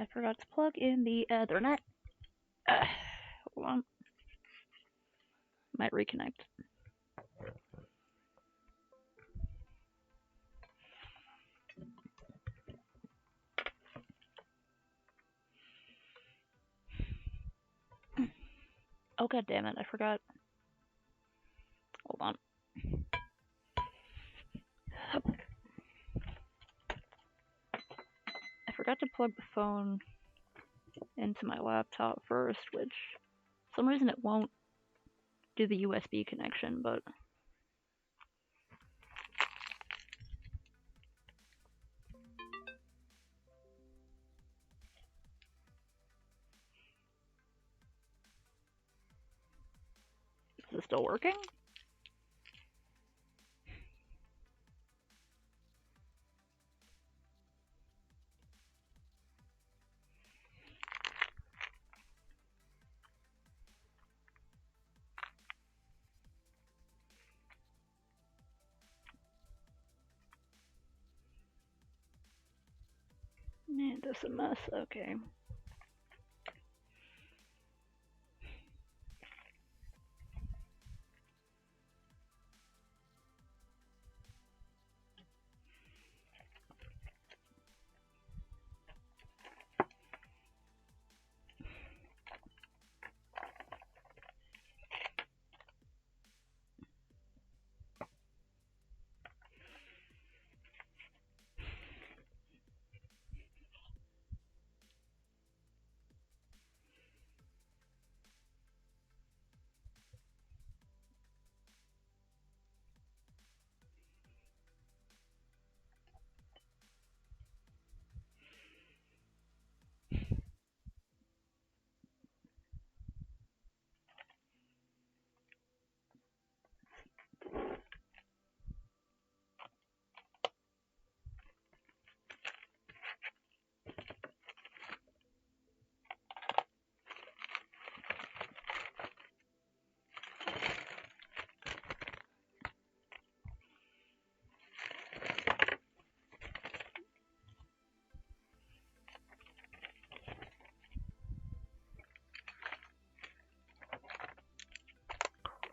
I forgot to plug in the Ethernet. Uh, Hold on. Might reconnect. Oh god damn it, I forgot. Hold on. I forgot to plug the phone into my laptop first, which for some reason it won't do the USB connection, but is it still working? Man, that's a mess. Okay.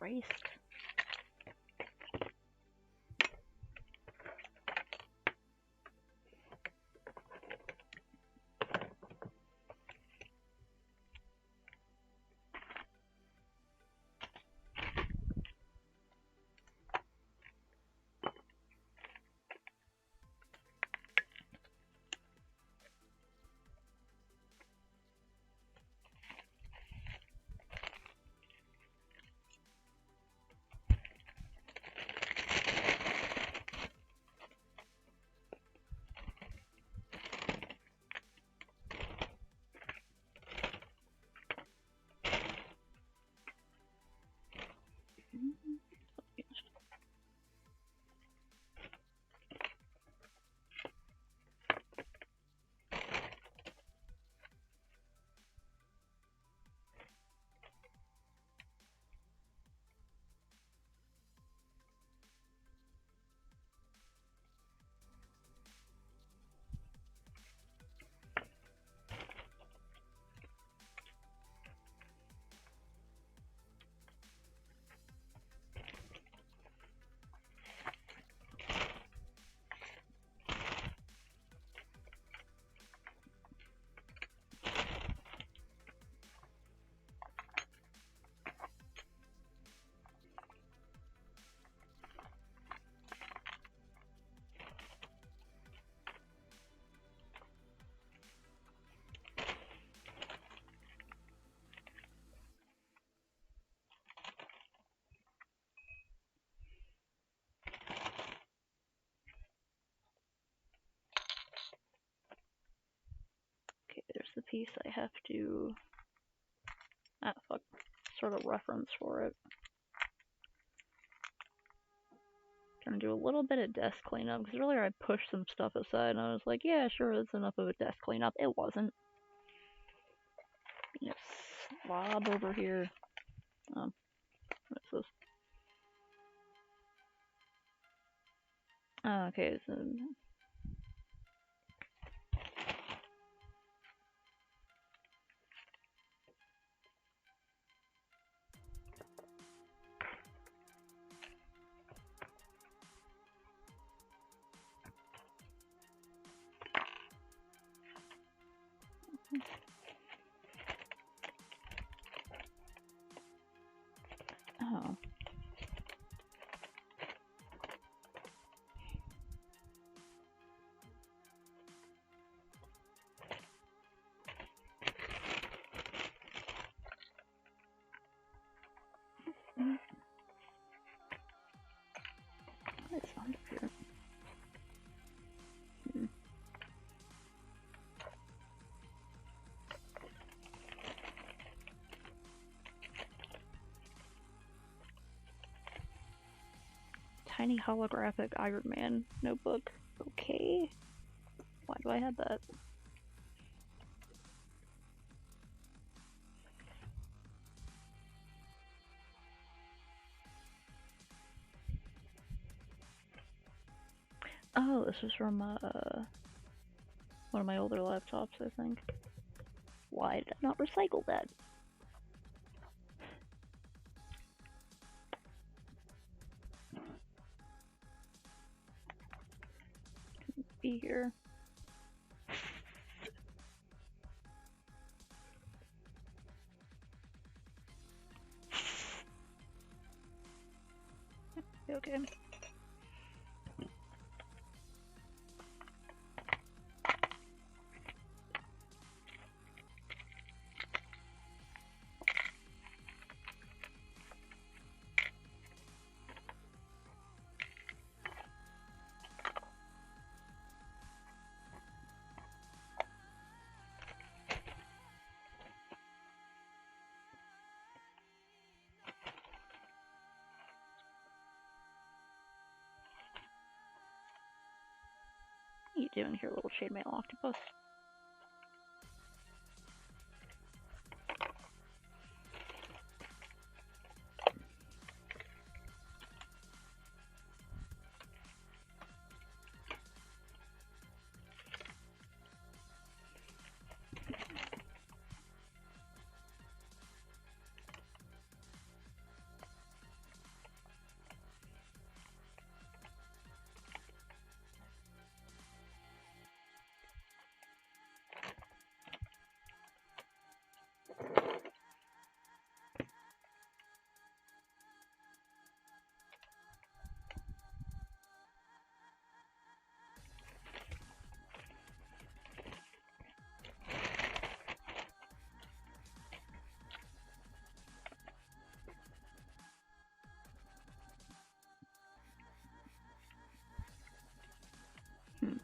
Christ. Okay, there's the piece I have to fuck, sort of reference for it. Gonna do a little bit of desk cleanup, because earlier I pushed some stuff aside and I was like, yeah, sure, that's enough of a desk cleanup. It wasn't. You know, slob over here. What's this? Okay, so Oh. What is under here? Tiny holographic Iron Man notebook. Okay. Why do I have that? Oh, this was from one of my older laptops, I think. Why did I not recycle that? Be here. Okay. What are you doing here, little chainmail octopus?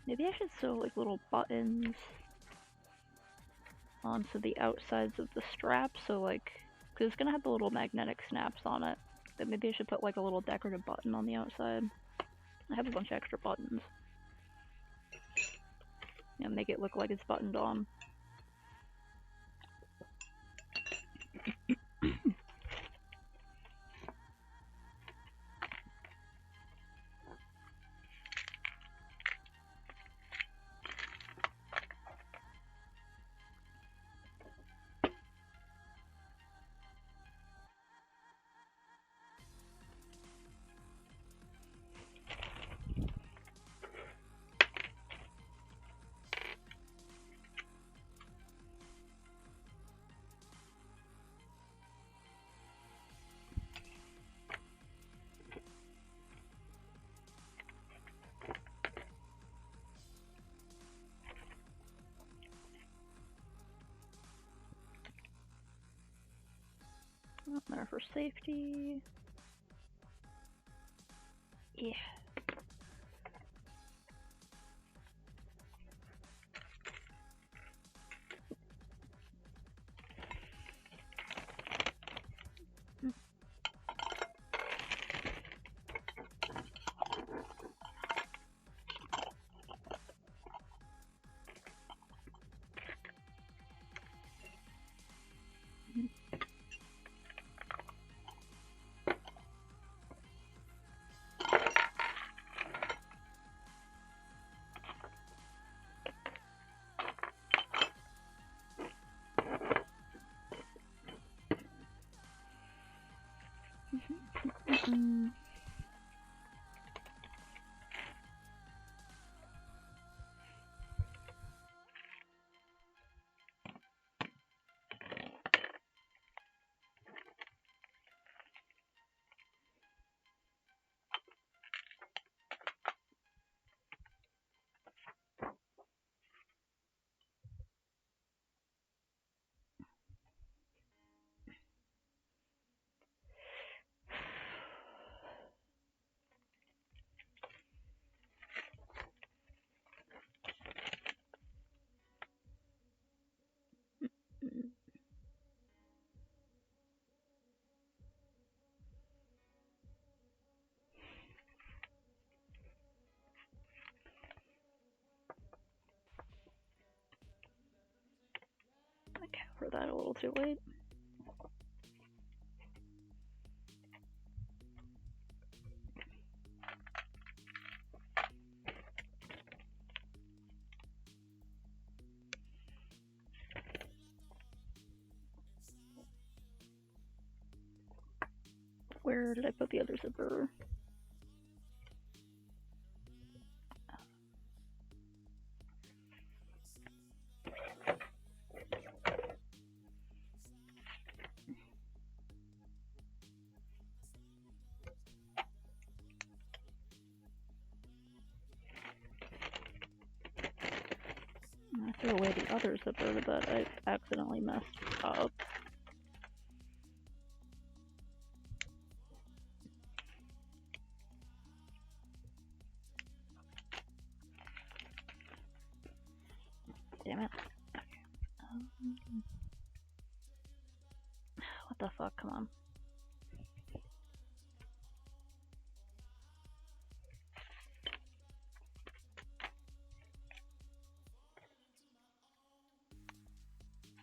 Maybe I should sew like little buttons onto the outsides of the strap, so like, cause it's gonna have the little magnetic snaps on it. But maybe I should put like a little decorative button on the outside. I have a bunch of extra buttons. Yeah, make it look like it's buttoned on. There for safety. Yeah. for that a little too late. Where did I put the other zipper? I threw away the other zipper that I accidentally messed up. Damn it. Okay. What the fuck? Come on.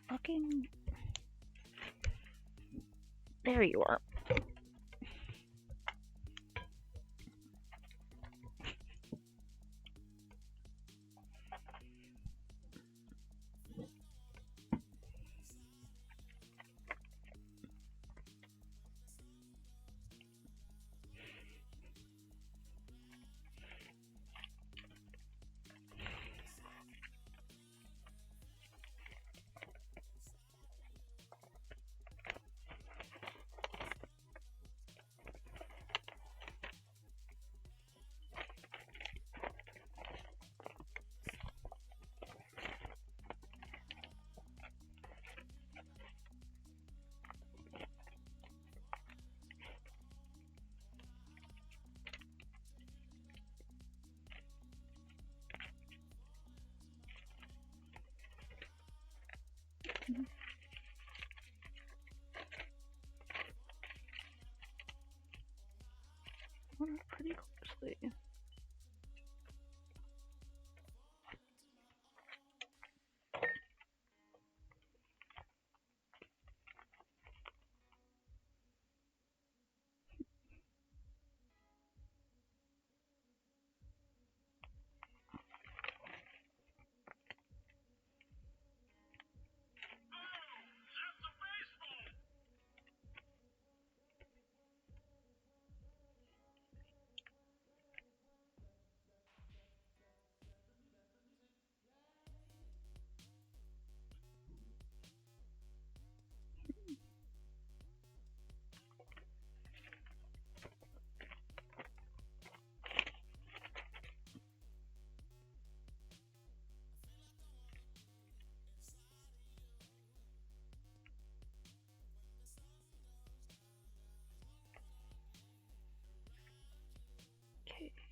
Fucking. There you are. Pretty closely.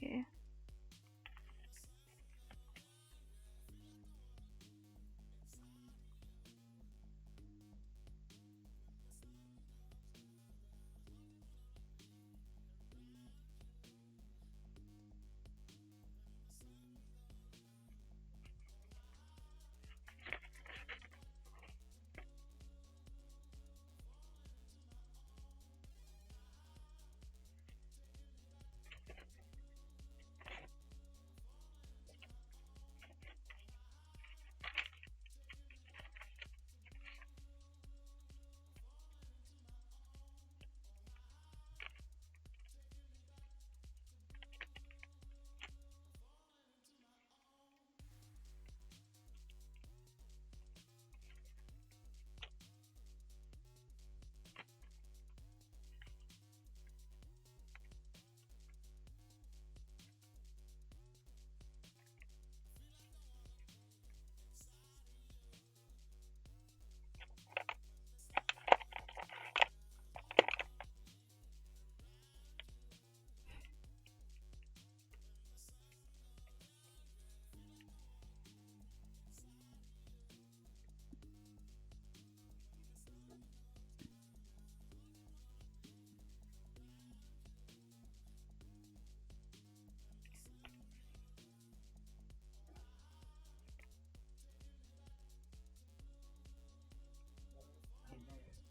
Okay.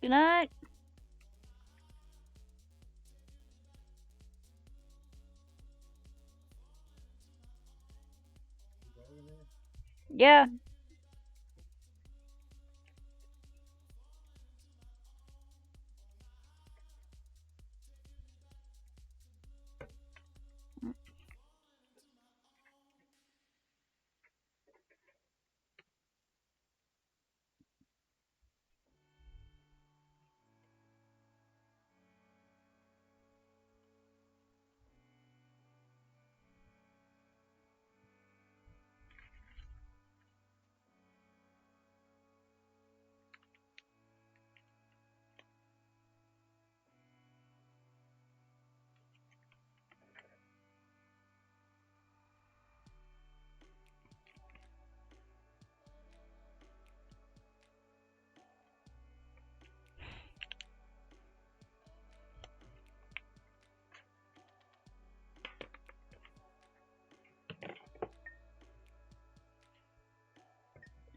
Good night. Yeah.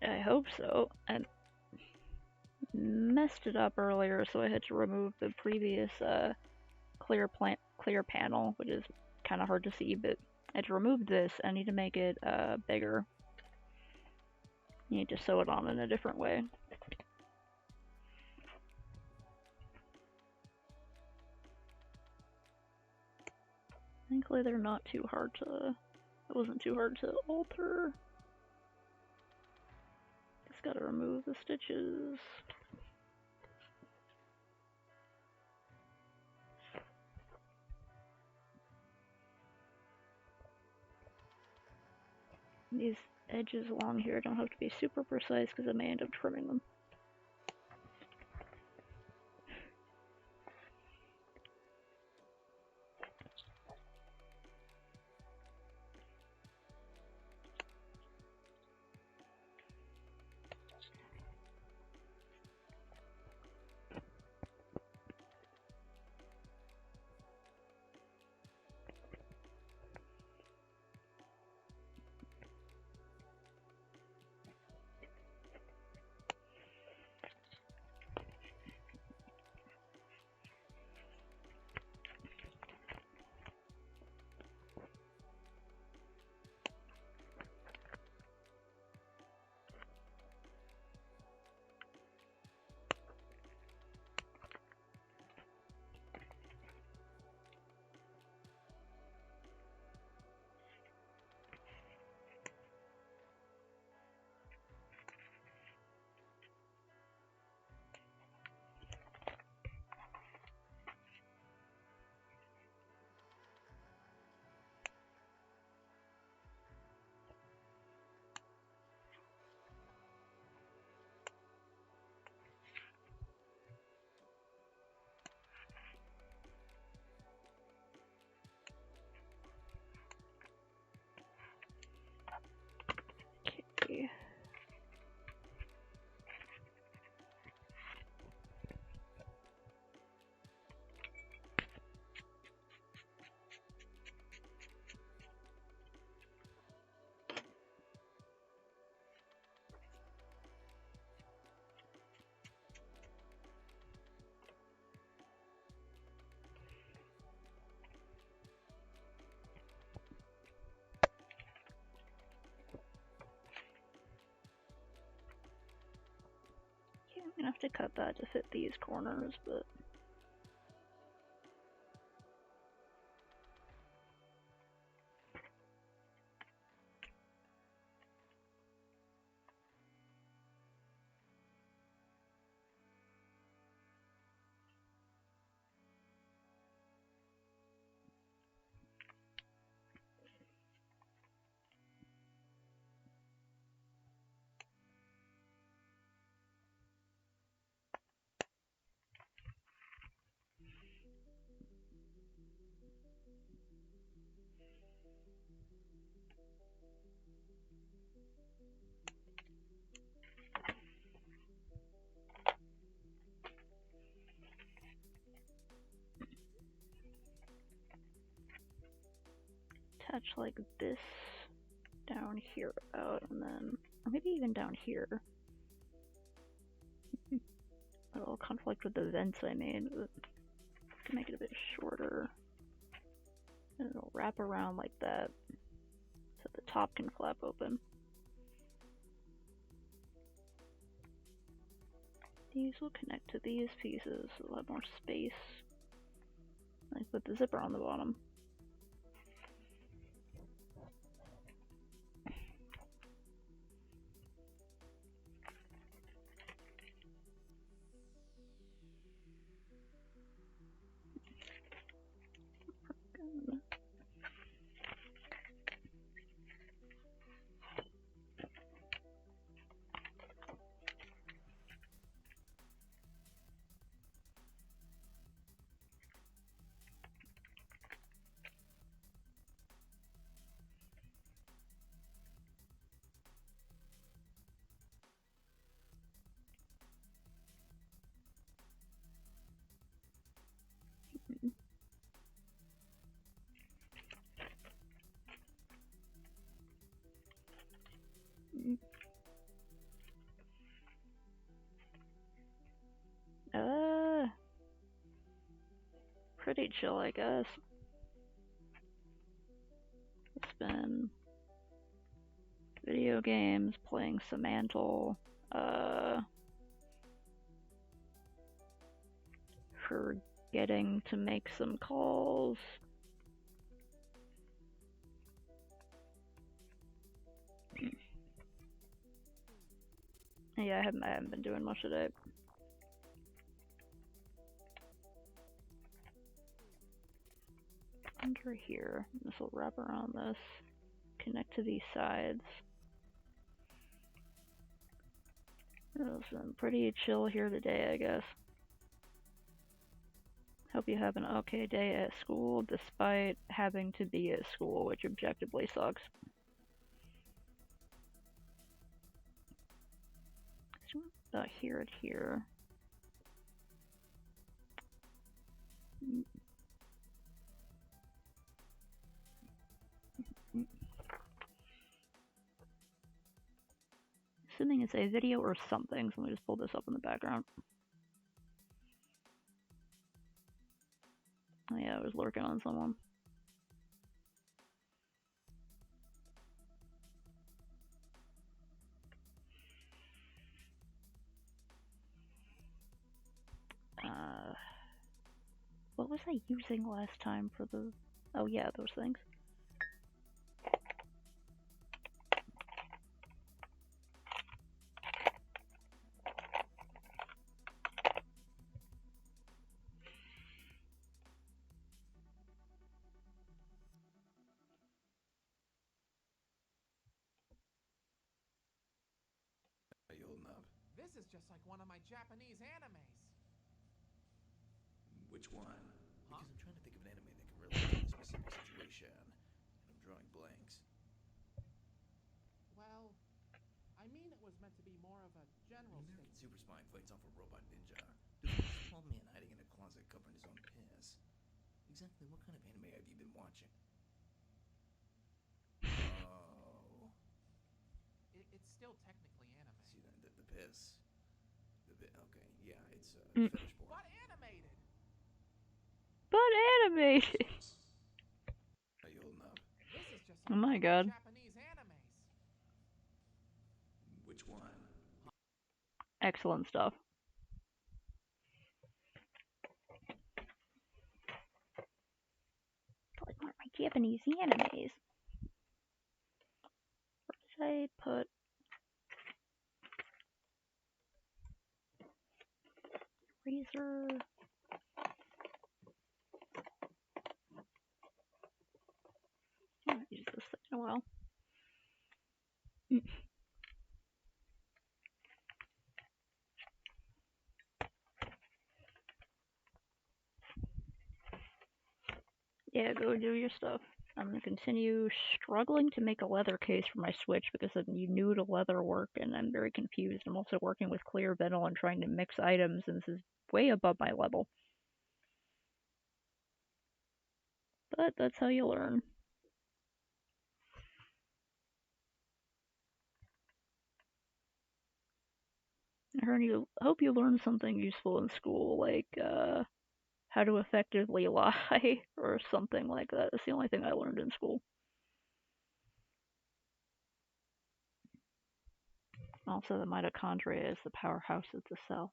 I hope so. I messed it up earlier, so I had to remove the previous clear panel, which is kind of hard to see, but I had to remove this. I need to make it bigger. You need to sew it on in a different way. Thankfully they're not too hard to, it wasn't too hard to alter. Just gotta remove the stitches. These edges along here don't have to be super precise because I may end up trimming them. Okay. Yeah, I'm gonna have to cut that to fit these corners, but attach like this down here about, and then, or maybe even down here. It'll conflict with the vents I made, but I can make it a bit shorter. And it'll wrap around like that, so the top can flap open. These will connect to these pieces, so we'll have more space. I put the zipper on the bottom. Pretty chill, I guess. It's been video games, playing Samantle, forgetting to make some calls. Yeah, I haven't been doing much today. Under here, this will wrap around this, connect to these sides. It's been pretty chill here today, I guess. Hope you have an okay day at school, despite having to be at school, which objectively sucks. About here and here. Assuming it's a video or something, so let me just pull this up in the background. Oh yeah, I was lurking on someone. What was I using last time for the... Oh yeah, those things. Hey, old nub. This is just like one of my Japanese animes. Which one? Huh? Because I'm trying to think of an anime that can relate to this specific situation, and I'm drawing blanks. Well, I mean it was meant to be more of a general An American statement. super spy fights off a robot ninja. There's a small man hiding in a closet covering his own piss. Exactly what kind of anime have you been watching? Oh. It's still technically anime. See, the piss. Okay, yeah, it's fetish porn. But animated! But animated! Hey, old nub. This is just Oh like my one of god. my Japanese animes. Which one? Excellent stuff. Like one of my Japanese animes. Where did I put... Razor... I haven't used this thing in a while. Yeah, go do your stuff. I'm gonna continue struggling to make a leather case for my Switch because I'm new to leather work and I'm very confused. I'm also working with clear vinyl and trying to mix items, and this is way above my level. But that's how you learn. hope you learned something useful in school, like how to effectively lie or something like that. That's the only thing I learned in school. Also, the mitochondria is the powerhouse of the cell.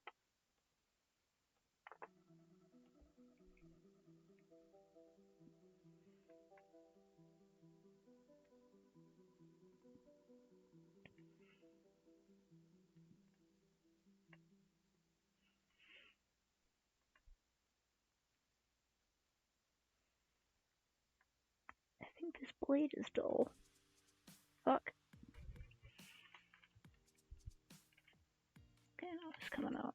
I think this blade is dull. Fuck. Okay, now it's coming out.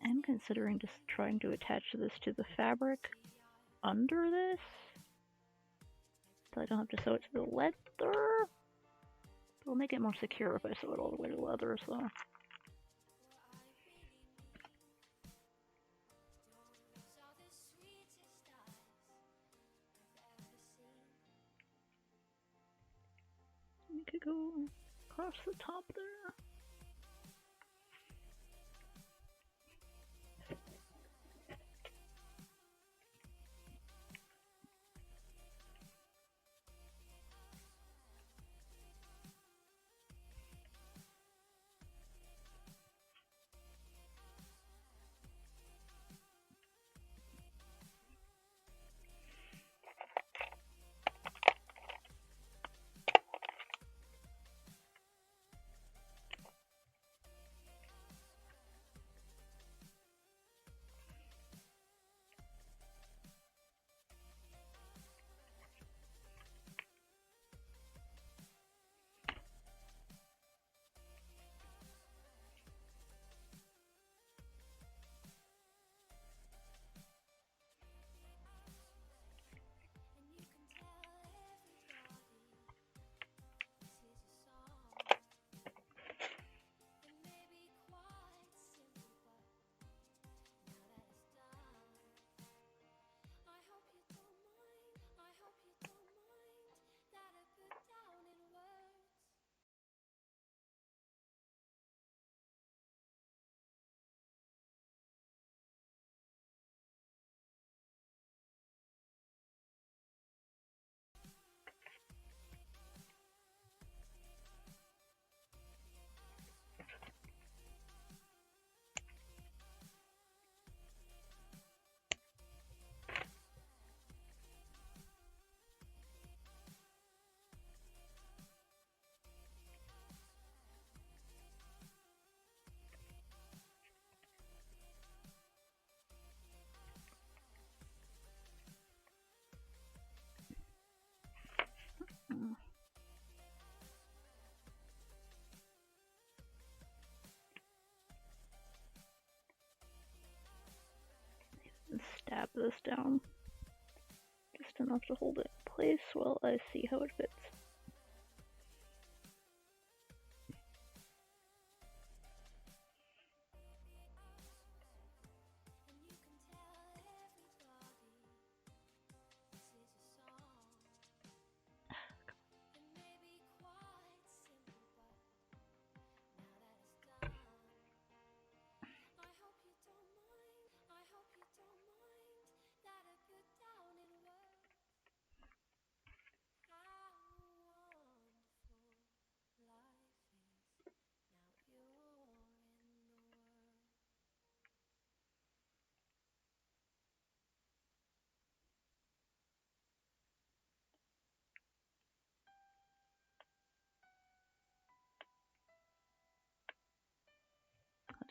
I'm considering just trying to attach this to the fabric under this, so I don't have to sew it to the leather. It'll make it more secure if I sew it all the way to leather, so. We could go across the top there. And stab this down just enough to hold it in place while I see how it fits.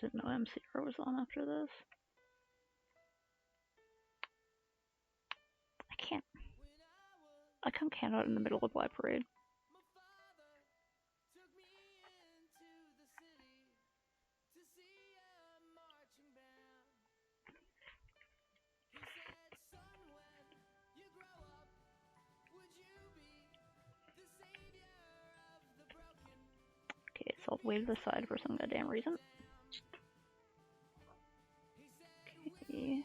Didn't know MCR was on after this. I come camp out in the middle of Black Parade. Okay, it's all the way to the side for some goddamn reason. Okay.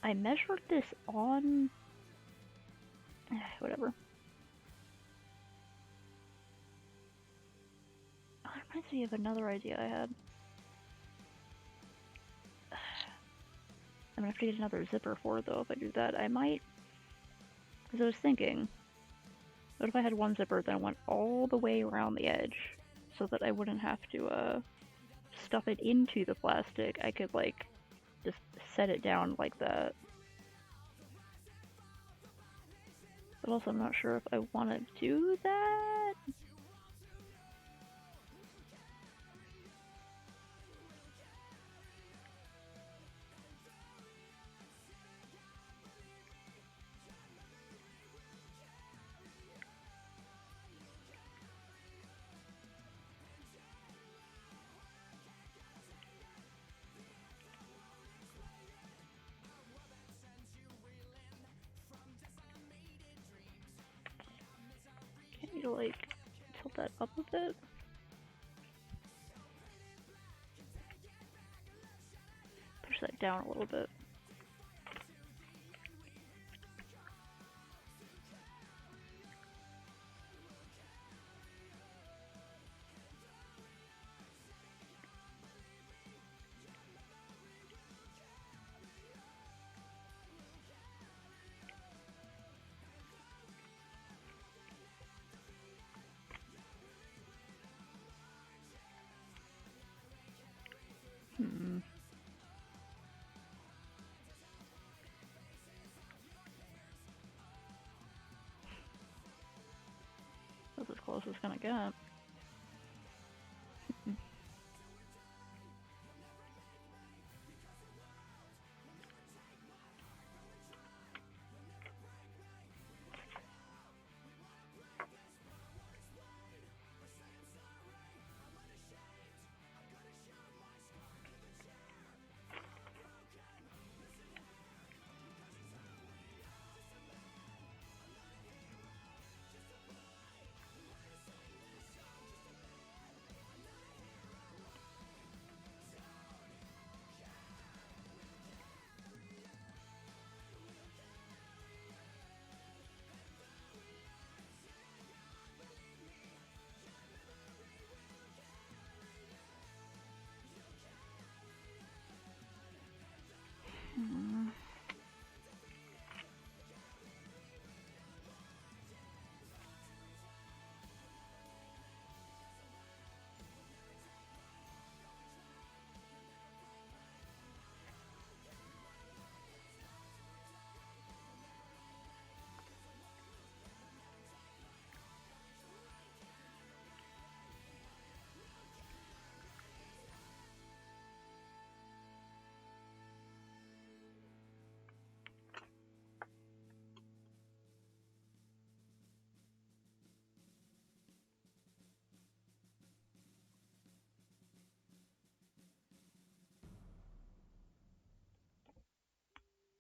I measured this on... whatever. Oh, it reminds me of another idea I had. I'm gonna have to get another zipper for it though if I do that. I might... Because I was thinking, what if I had one zipper that went all the way around the edge so that I wouldn't have to stuff it into the plastic. I could like just set it down like that. But also I'm not sure if I want to do that. Can you like tilt that up a bit? Push that down a little bit. That's as close as it's gonna get.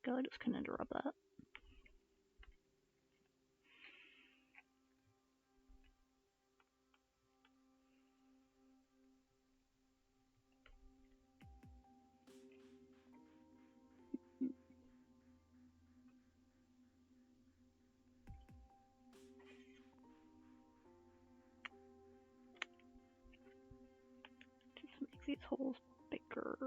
Go, I just can interrupt that. Just make these holes bigger.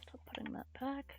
Still putting that back.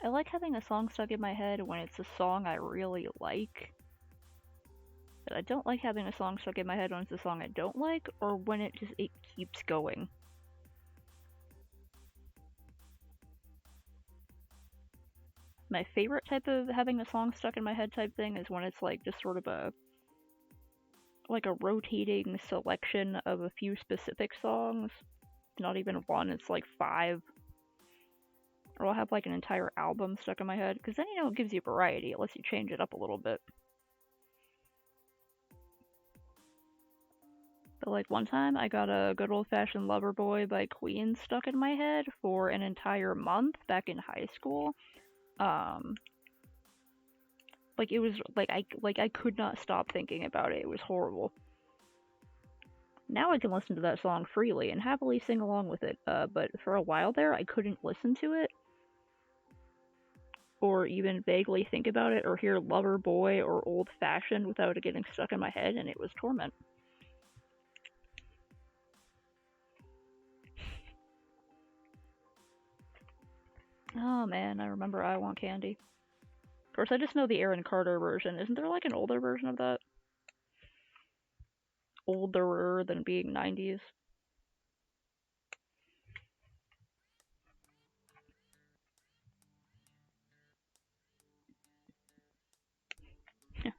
I like having a song stuck in my head when it's a song I really like. But I don't like having a song stuck in my head when it's a song I don't like, or when it keeps going. My favorite type of having the song stuck in my head type thing is when it's like just sort of a rotating selection of a few specific songs. Not even one, it's like 5. Or I'll have like an entire album stuck in my head, because then, you know, it gives you variety. It lets you change it up a little bit. But like one time I got a Good Old Fashioned Lover Boy by Queen stuck in my head for an entire month back in high school. Like it was like I could not stop thinking about it. It was horrible. Now I can listen to that song freely and happily sing along with it. But for a while there, I couldn't listen to it, or even vaguely think about it, or hear Lover Boy or Old Fashioned without it getting stuck in my head, and it was torment. Oh man, I remember I Want Candy. Of course, I just know the Aaron Carter version. Isn't there like an older version of that? Older than being 90s.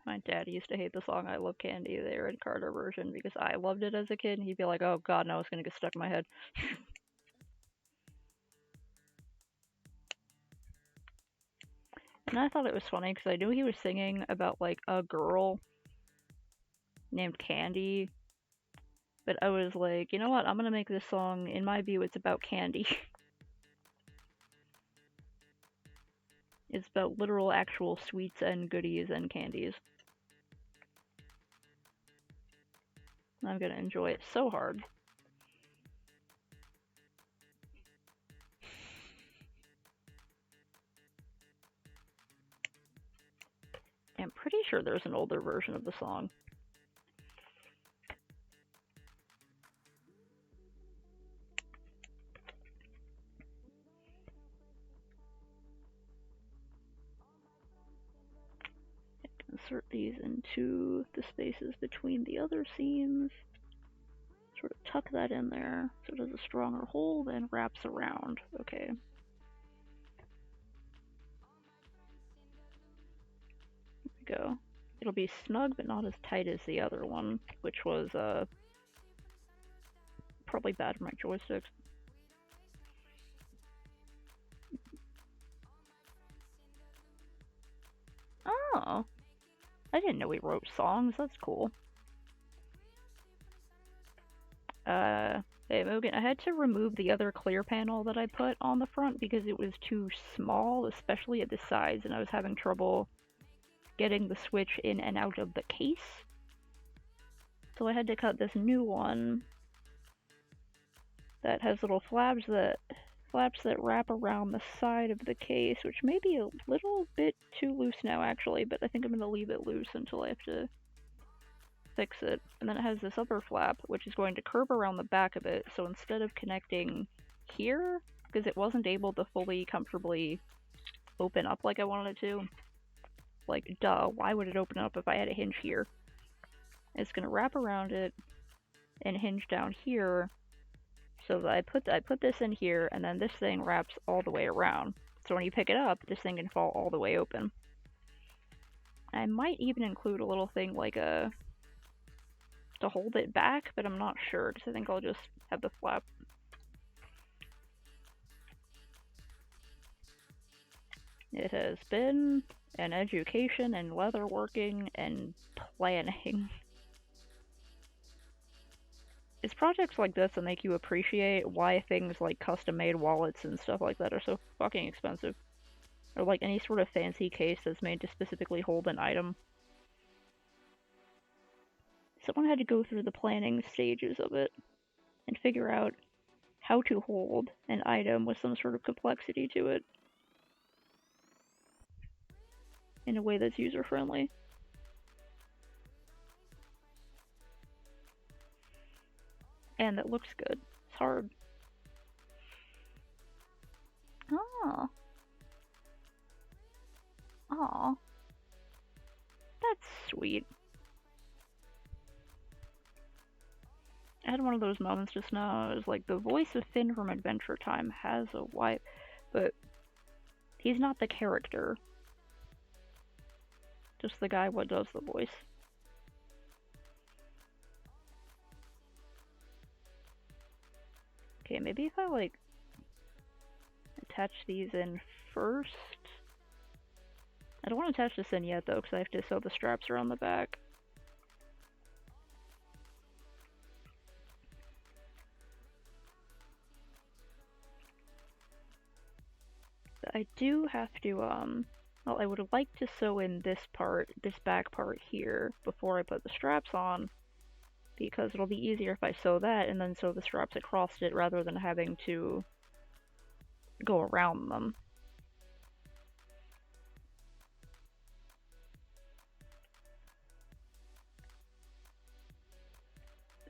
My dad used to hate the song I Love Candy, the Aaron Carter version, because I loved it as a kid, and he'd be like, oh god, no, it's gonna get stuck in my head. And I thought it was funny, because I knew he was singing about, like, a girl named Candy, but I was like, you know what, I'm gonna make this song, in my view, it's about candy. It's about literal, actual sweets and goodies and candies. I'm gonna enjoy it so hard. I'm pretty sure there's an older version of the song. Insert these into the spaces between the other seams. Sort of tuck that in there so it has a stronger hold and wraps around. Okay. There we go. It'll be snug but not as tight as the other one, which was probably bad for my joysticks. Oh, I didn't know we wrote songs. That's cool. Hey Mugen, I had to remove the other clear panel that I put on the front because it was too small, especially at the sides, and I was having trouble getting the Switch in and out of the case. So I had to cut this new one that has little flaps that wrap around the side of the case, which may be a little bit too loose now actually, but I think I'm going to leave it loose until I have to fix it. And then it has this upper flap, which is going to curve around the back of it, so instead of connecting here, because it wasn't able to fully comfortably open up like I wanted it to, like, duh, why would it open up if I had a hinge here? It's going to wrap around it and hinge down here, so that I put this in here, and then this thing wraps all the way around. So when you pick it up, this thing can fall all the way open. I might even include a little thing like to hold it back, but I'm not sure, because I think I'll just have the flap. It has been an education in leatherworking and planning. It's projects like this that make you appreciate why things like custom-made wallets and stuff like that are so fucking expensive. Or like any sort of fancy case that's made to specifically hold an item. Someone had to go through the planning stages of it and figure out how to hold an item with some sort of complexity to it in a way that's user-friendly. And that looks good. It's hard. Oh. Aw. That's sweet. I had one of those moments just now. It was like, the voice of Finn from Adventure Time has a wife, but He's not the character. Just the guy what does the voice. Okay, maybe if I, like, attach these in first? I don't want to attach this in yet, though, because I have to sew the straps around the back. But I do have to, well, I would like to sew in this part, this back part here, before I put the straps on, because it'll be easier if I sew that and then sew the straps across it rather than having to go around them.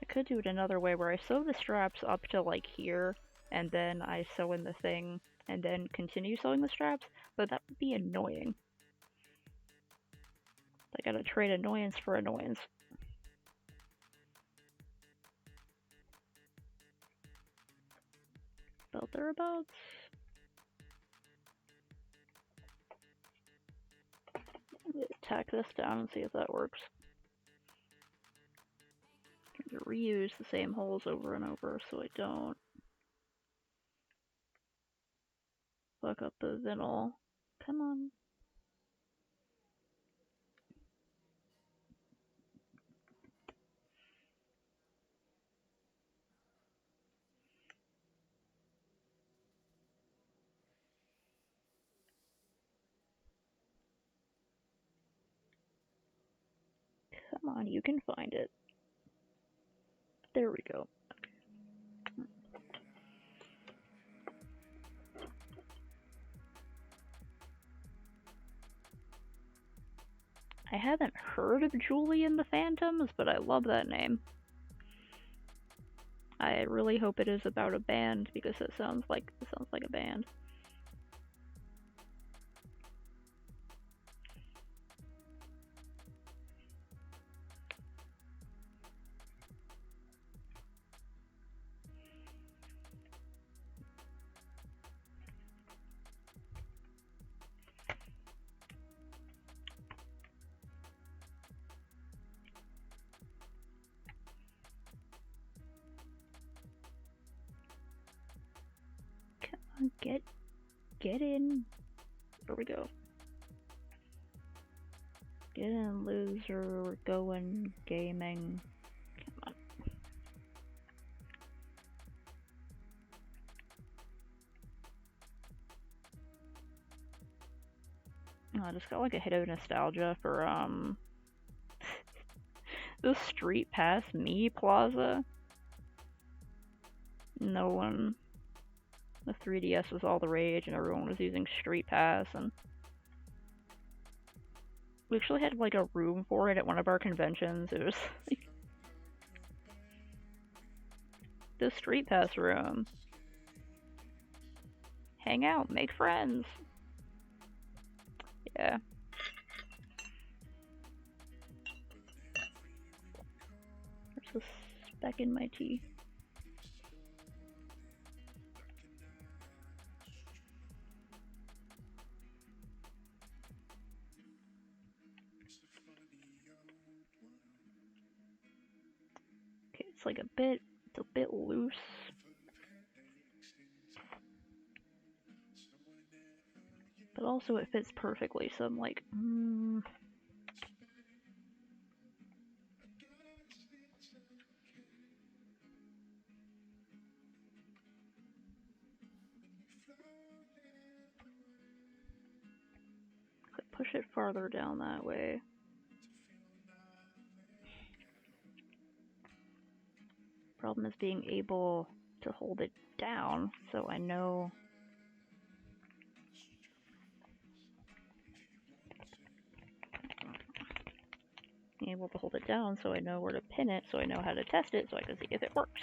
I could do it another way where I sew the straps up to like here, and then I sew in the thing, and then continue sewing the straps, but that would be annoying. I gotta trade annoyance for annoyance. About thereabouts. Tack this down and see if that works. Reuse the same holes over and over so I don't fuck up the vinyl. Come on. Come on, you can find it. There we go. I haven't heard of Julie and the Phantoms, but I love that name. I really hope it is about a band because it sounds like a band. Come on, get in. There we go. Get in, loser. We're going gaming. Come on. Oh, I just got like a hit of nostalgia for the Street Pass Me Plaza. No one. The 3DS was all the rage, and everyone was using Street Pass, and we actually had like a room for it at one of our conventions. It was like the Street Pass room. Hang out, make friends. Yeah. There's a speck in my tea. Okay, it's like it's a bit loose. But also it fits perfectly, so I'm like, push it farther down that way. Problem is being able to hold it down, so I know. Being able to hold it down so I know where to pin it, so I know how to test it, so I can see if it works.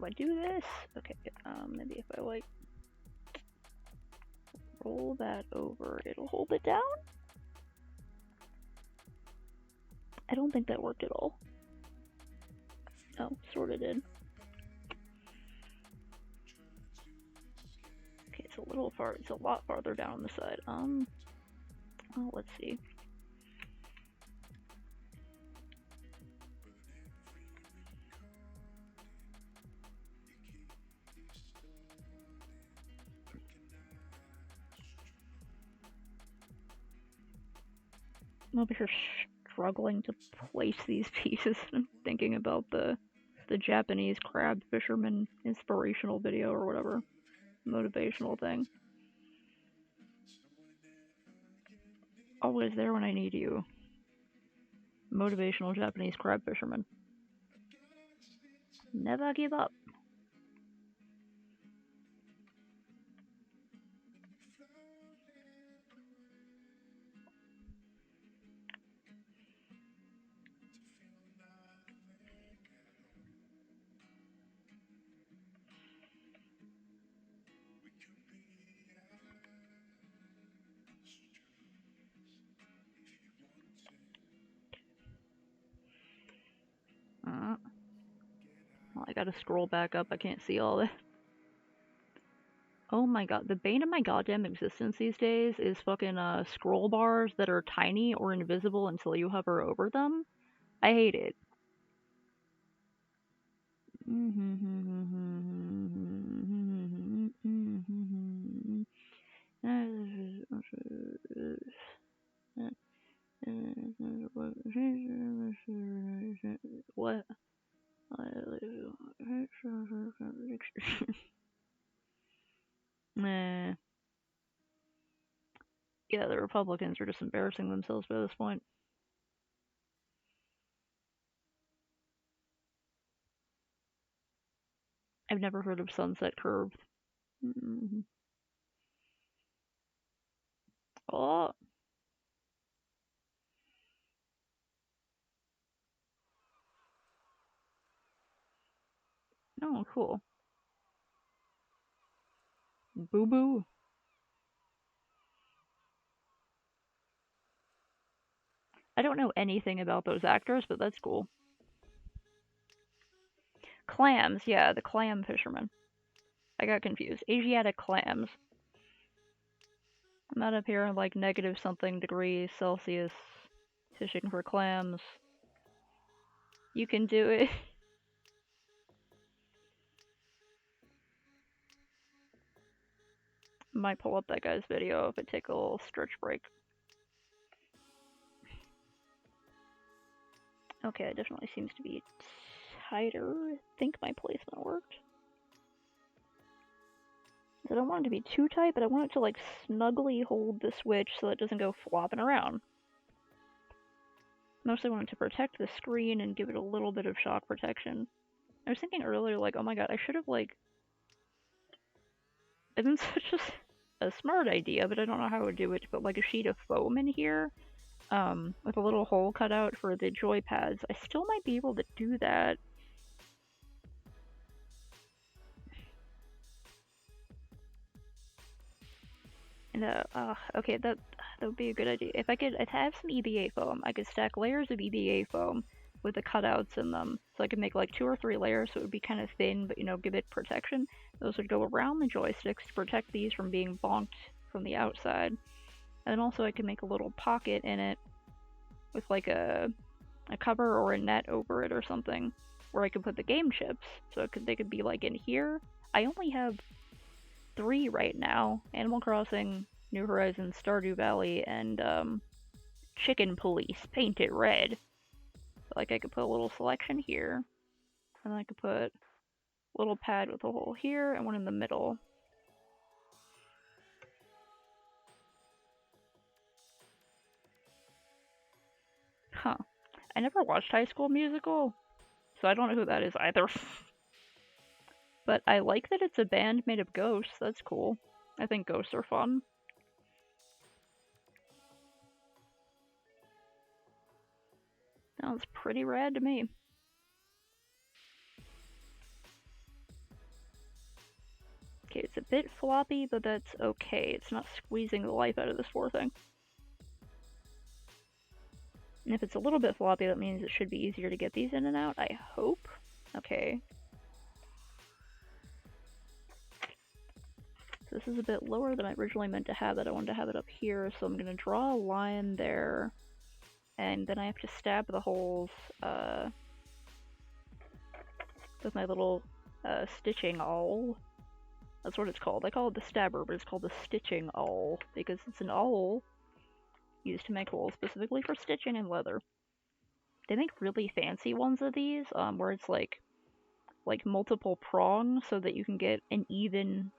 I do this? Okay, maybe if I like roll that over, it'll hold it down? I don't think that worked at all. Oh, sorta did. Okay, it's a little far, it's a lot farther down on the side. Well, let's see. I'm over here struggling to place these pieces. I'm thinking about the Japanese crab fisherman inspirational video or whatever. Motivational thing. Always there when I need you. Motivational Japanese crab fisherman. Never give up. Well, I gotta scroll back up. I can't see all that. Oh my god, the bane of my goddamn existence these days is fucking scroll bars that are tiny or invisible until you hover over them. I hate it. What? Nah. Yeah, the Republicans are just embarrassing themselves by this point. I've never heard of Sunset Curve. Oh. Oh, cool. Boo Boo. I don't know anything about those actors, but that's cool. Clams, yeah, the clam fisherman. I got confused. Asiatic clams. I'm not up here in like negative something degrees Celsius fishing for clams. You can do it. Might pull up that guy's video if I take a little stretch break. Okay, it definitely seems to be tighter. I think my placement worked. I don't want it to be too tight, but I want it to like snugly hold the switch so it doesn't go flopping around. Mostly want it to protect the screen and give it a little bit of shock protection. I was thinking earlier, like, oh my god, I should have like... It's such a smart idea, but I don't know how I would do it, to put like a sheet of foam in here, with a little hole cut out for the joy pads. I still might be able to do that. And, okay, that would be a good idea. If I have some EVA foam, I could stack layers of EVA foam with the cutouts in them. So I could make like 2 or 3 layers so it would be kind of thin, but, you know, give it protection. Those would go around the joysticks to protect these from being bonked from the outside. And then also I could make a little pocket in it with like a cover or a net over it or something, where I could put the game chips. So they could be like in here. I only have 3 right now: Animal Crossing, New Horizons, Stardew Valley, and Chicken Police. Paint it red. Like I could put a little selection here, and then I could put a little pad with a hole here and one in the middle. Huh. I never watched High School Musical, so I don't know who that is either. But I like that it's a band made of ghosts. That's cool. I think ghosts are fun. Sounds pretty rad to me. bit floppy, but that's okay. It's not squeezing the life out of this poor thing. And if it's a little bit floppy, that means it should be easier to get these in and out, I hope. Okay. So this is a bit lower than I originally meant to have it. I wanted to have it up here, so I'm going to draw a line there. And then I have to stab the holes with my little stitching awl. That's what it's called. I call it the stabber, but it's called the stitching awl because it's an awl used to make holes specifically for stitching in leather. They make really fancy ones of these, where it's like multiple prongs so that you can get an even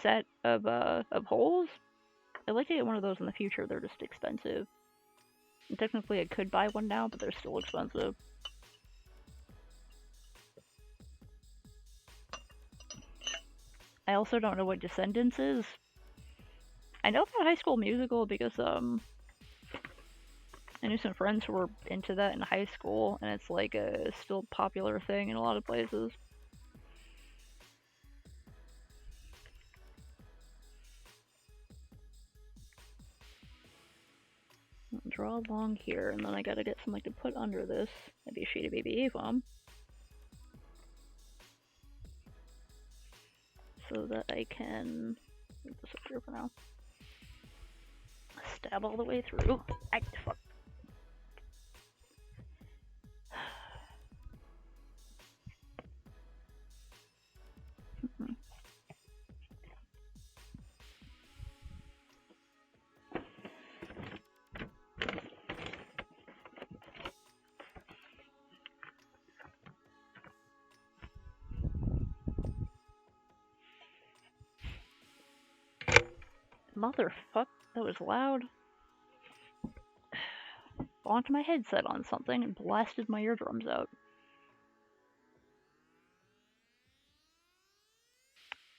set of holes. I'd like to get one of those in the future. They're just expensive. And technically I could buy one now, but they're still expensive. I also don't know what Descendants is. I know about High School Musical because I knew some friends who were into that in high school, and it's like a still popular thing in a lot of places. Draw along here, and then I gotta get something to put under this. Maybe a sheet of BB foam. So that I can move this up here for now. Stab all the way through. Ay, fuck. Motherfuck, that was loud. Bonked my headset on something and blasted my eardrums out.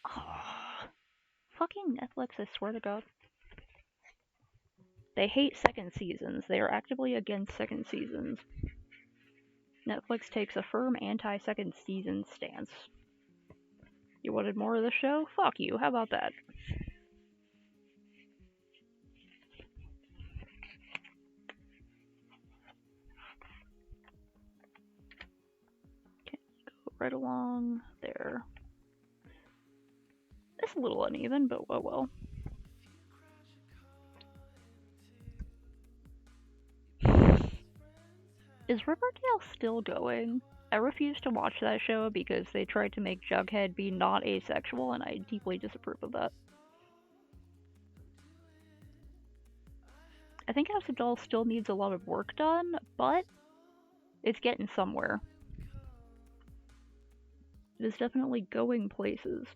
Oh, fucking Netflix, I swear to God. They hate second seasons. They are actively against second seasons. Netflix takes a firm anti-second season stance. You wanted more of the show? Fuck you, how about that? Okay, go right along there. It's a little uneven, but oh well. Is Riverdale still going? I refuse to watch that show because they tried to make Jughead be not asexual, and I deeply disapprove of that. I think House of Dolls still needs a lot of work done, but it's getting somewhere. It is definitely going places.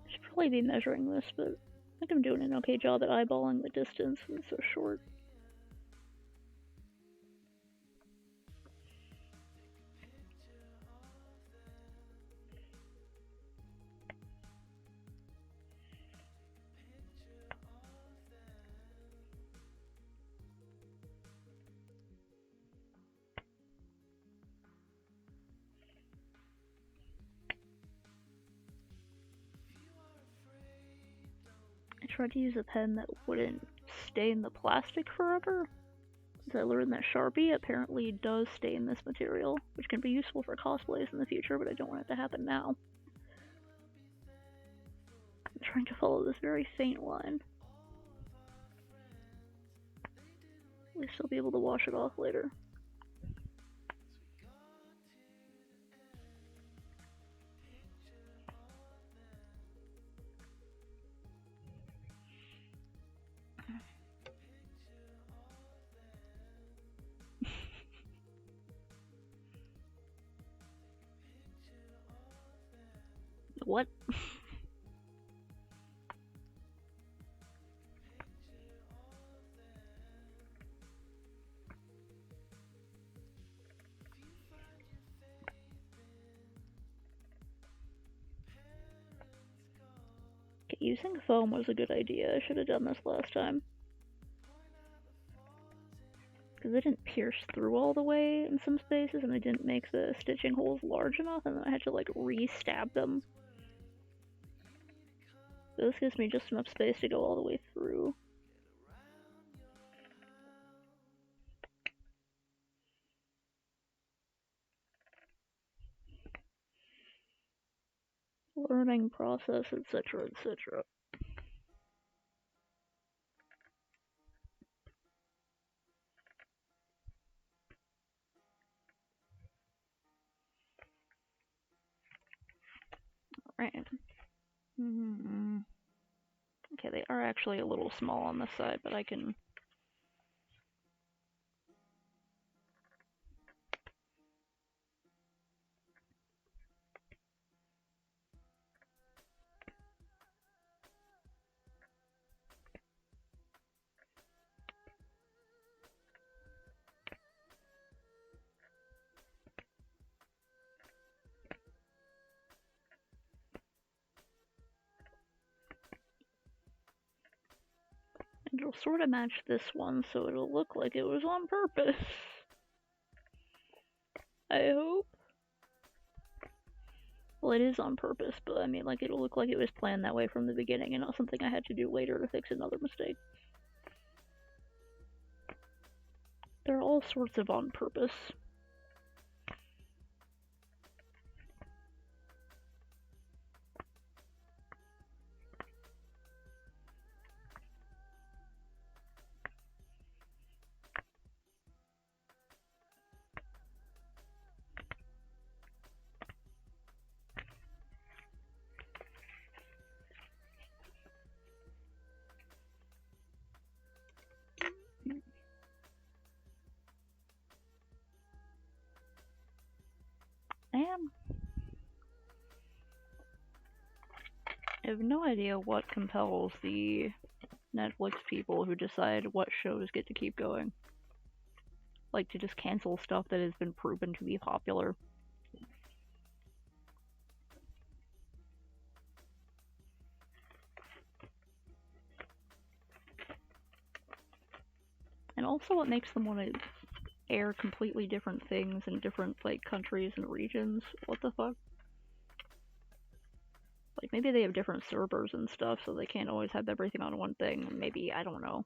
I should probably be measuring this, but I think I'm doing an okay job at eyeballing the distance and it's so short. I tried to use a pen that wouldn't stain the plastic forever, because I learned that Sharpie apparently does stain this material, which can be useful for cosplays in the future, but I don't want it to happen now. I'm trying to follow this very faint line. At least I'll be able to wash it off later. What? using foam was a good idea. I should have done this last time. Because it didn't pierce through all the way in some spaces, and I didn't make the stitching holes large enough, and then I had to, like, re-stab them. So this gives me just enough space to go all the way through. Learning process, etc., etc. Right. Okay, they are actually a little small on this side, but I can... And it'll sort of match this one, so it'll look like it was on purpose. I hope. Well, it is on purpose, but I mean, like, it'll look like it was planned that way from the beginning and not something I had to do later to fix another mistake. They're all sorts of on purpose. And I have no idea what compels the Netflix people who decide what shows get to keep going. Like, to just cancel stuff that has been proven to be popular. And also what makes them want to air completely different things in different, like, countries and regions. What the fuck? Like, maybe they have different servers and stuff, so they can't always have everything on one thing. Maybe, I don't know.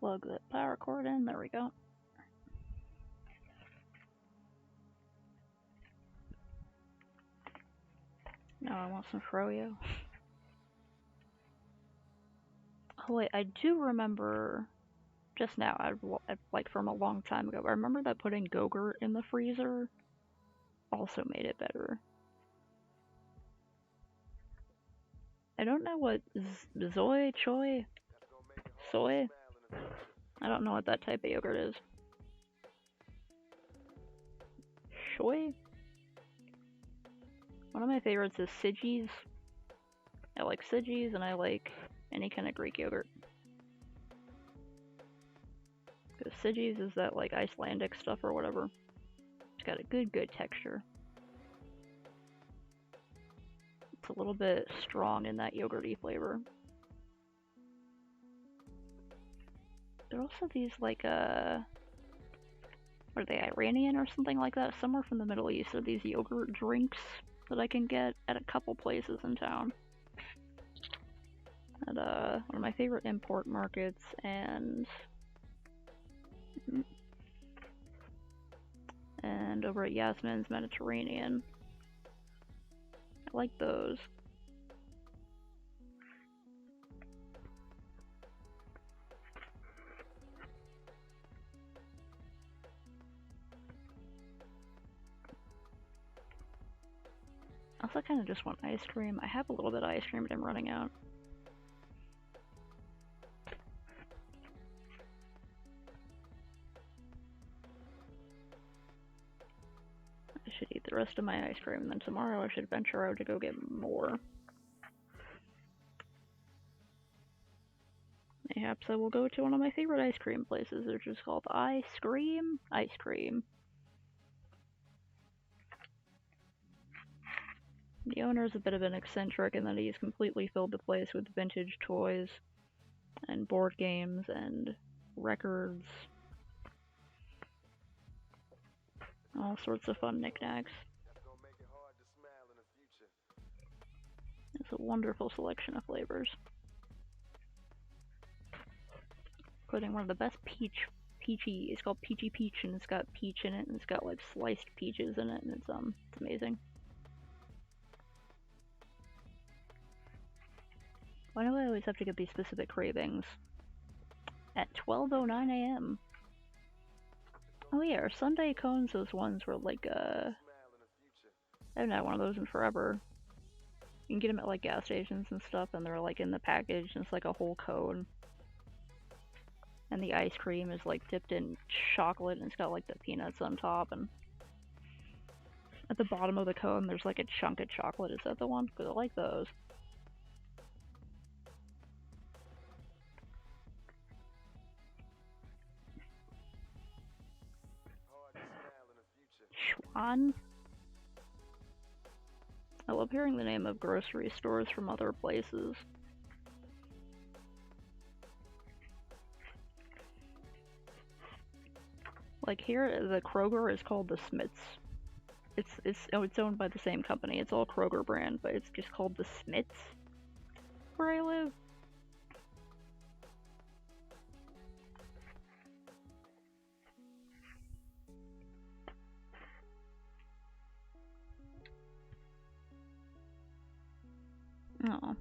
Plug that power cord in. There we go. Now I want some froyo. Oh wait, I do remember just now, like from a long time ago, I remember that putting Go-Gurt in the freezer also made it better. I don't know what soy? I don't know what that type of yogurt is. Shoy? One of my favorites is Siggi's. I like Siggi's and I like any kind of Greek yogurt. Because Siggi's is that like Icelandic stuff or whatever. It's got a good texture. It's a little bit strong in that yogurty flavor. There are also these like are they Iranian or something like that? Somewhere from the Middle East are these yogurt drinks that I can get at a couple places in town. At one of my favorite import markets and over at Yasmin's Mediterranean. I like those. I also kind of just want ice cream. I have a little bit of ice cream, but I'm running out. I should eat the rest of my ice cream, and then tomorrow I should venture out to go get more. Perhaps I will go to one of my favorite ice cream places, which is called Ice Cream. The owner is a bit of an eccentric in that he's completely filled the place with vintage toys and board games and records. All sorts of fun knickknacks. It's a wonderful selection of flavors. Including one of the best peachy, it's called Peachy Peach, and it's got peach in it, and it's got like sliced peaches in it, and it's amazing. Why do I always have to get these specific cravings? At 12:09 a.m. Oh yeah, are Sundae cones those ones where like I haven't had one of those in forever. You can get them at like gas stations and stuff, and they're like in the package, and it's like a whole cone. And the ice cream is like dipped in chocolate, and it's got like the peanuts on top, and at the bottom of the cone there's like a chunk of chocolate. Is that the one? Because I like those. Schwan? I love hearing the name of grocery stores from other places. Like here, the Kroger is called the Smiths. It's owned by the same company. It's all Kroger brand, but it's just called the Smiths where I live. Oh.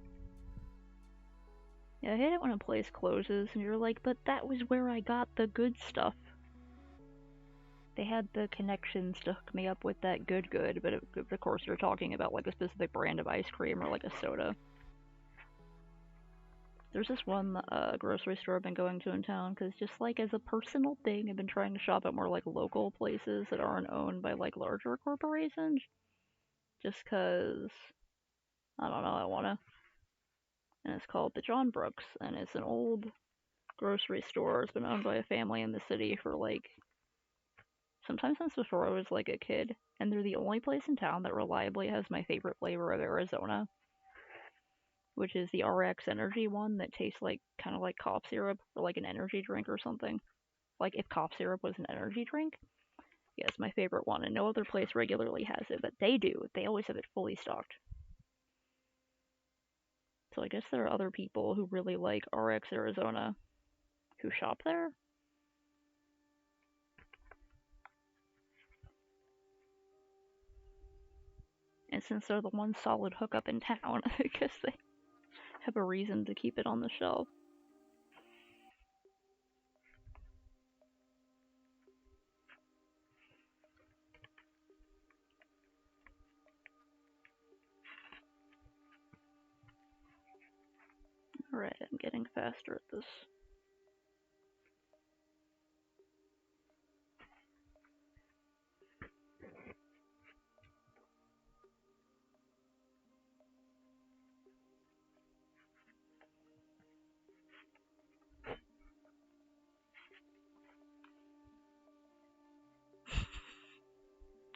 Yeah, I hate it when a place closes and you're like, but that was where I got the good stuff. They had the connections to hook me up with that good, but of course you're talking about like a specific brand of ice cream or like a soda. There's this one grocery store I've been going to in town because just like as a personal thing, I've been trying to shop at more like local places that aren't owned by like larger corporations. Just cause, I don't know, I wanna. And it's called the John Brooks, and it's an old grocery store. It's been owned by a family in the city for like sometimes since before I was like a kid, and they're the only place in town that reliably has my favorite flavor of Arizona, which is the RX Energy one that tastes like kind of like cough syrup or like an energy drink or something. Like if cough syrup was an energy drink. Yeah, it's my favorite one, and no other place regularly has it, but they do. They always have it fully stocked. So I guess there are other people who really like RX Arizona. who shop there. And since they're the one solid hookup in town, I guess they have a reason to keep it on the shelf. Alright, I'm getting faster at this.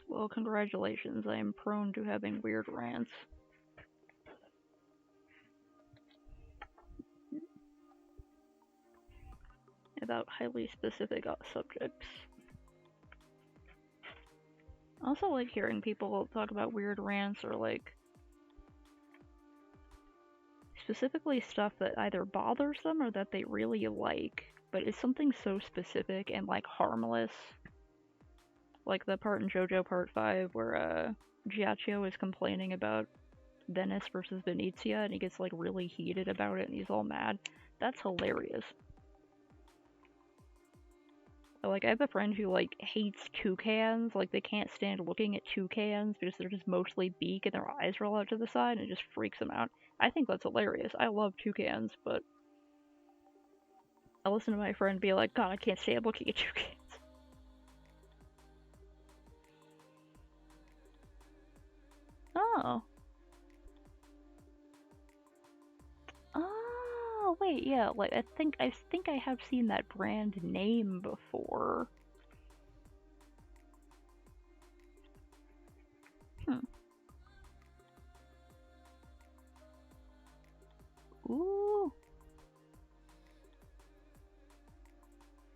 Well, congratulations, I am prone to having weird rants. About highly specific subjects. I also like hearing people talk about weird rants or like specifically stuff that either bothers them or that they really like, but it's something so specific and like harmless. Like the part in JoJo Part 5 where Giacchio is complaining about Venice versus Venezia and he gets like really heated about it and he's all mad. That's hilarious. Like I have a friend who like hates toucans, like they can't stand looking at toucans because they're just mostly beak and their eyes roll out to the side and it just freaks them out. I think that's hilarious. I love toucans, but I listen to my friend be like, God, I can't stand looking at toucans. Oh. Oh, wait, yeah, like I think I have seen that brand name before. Ooh.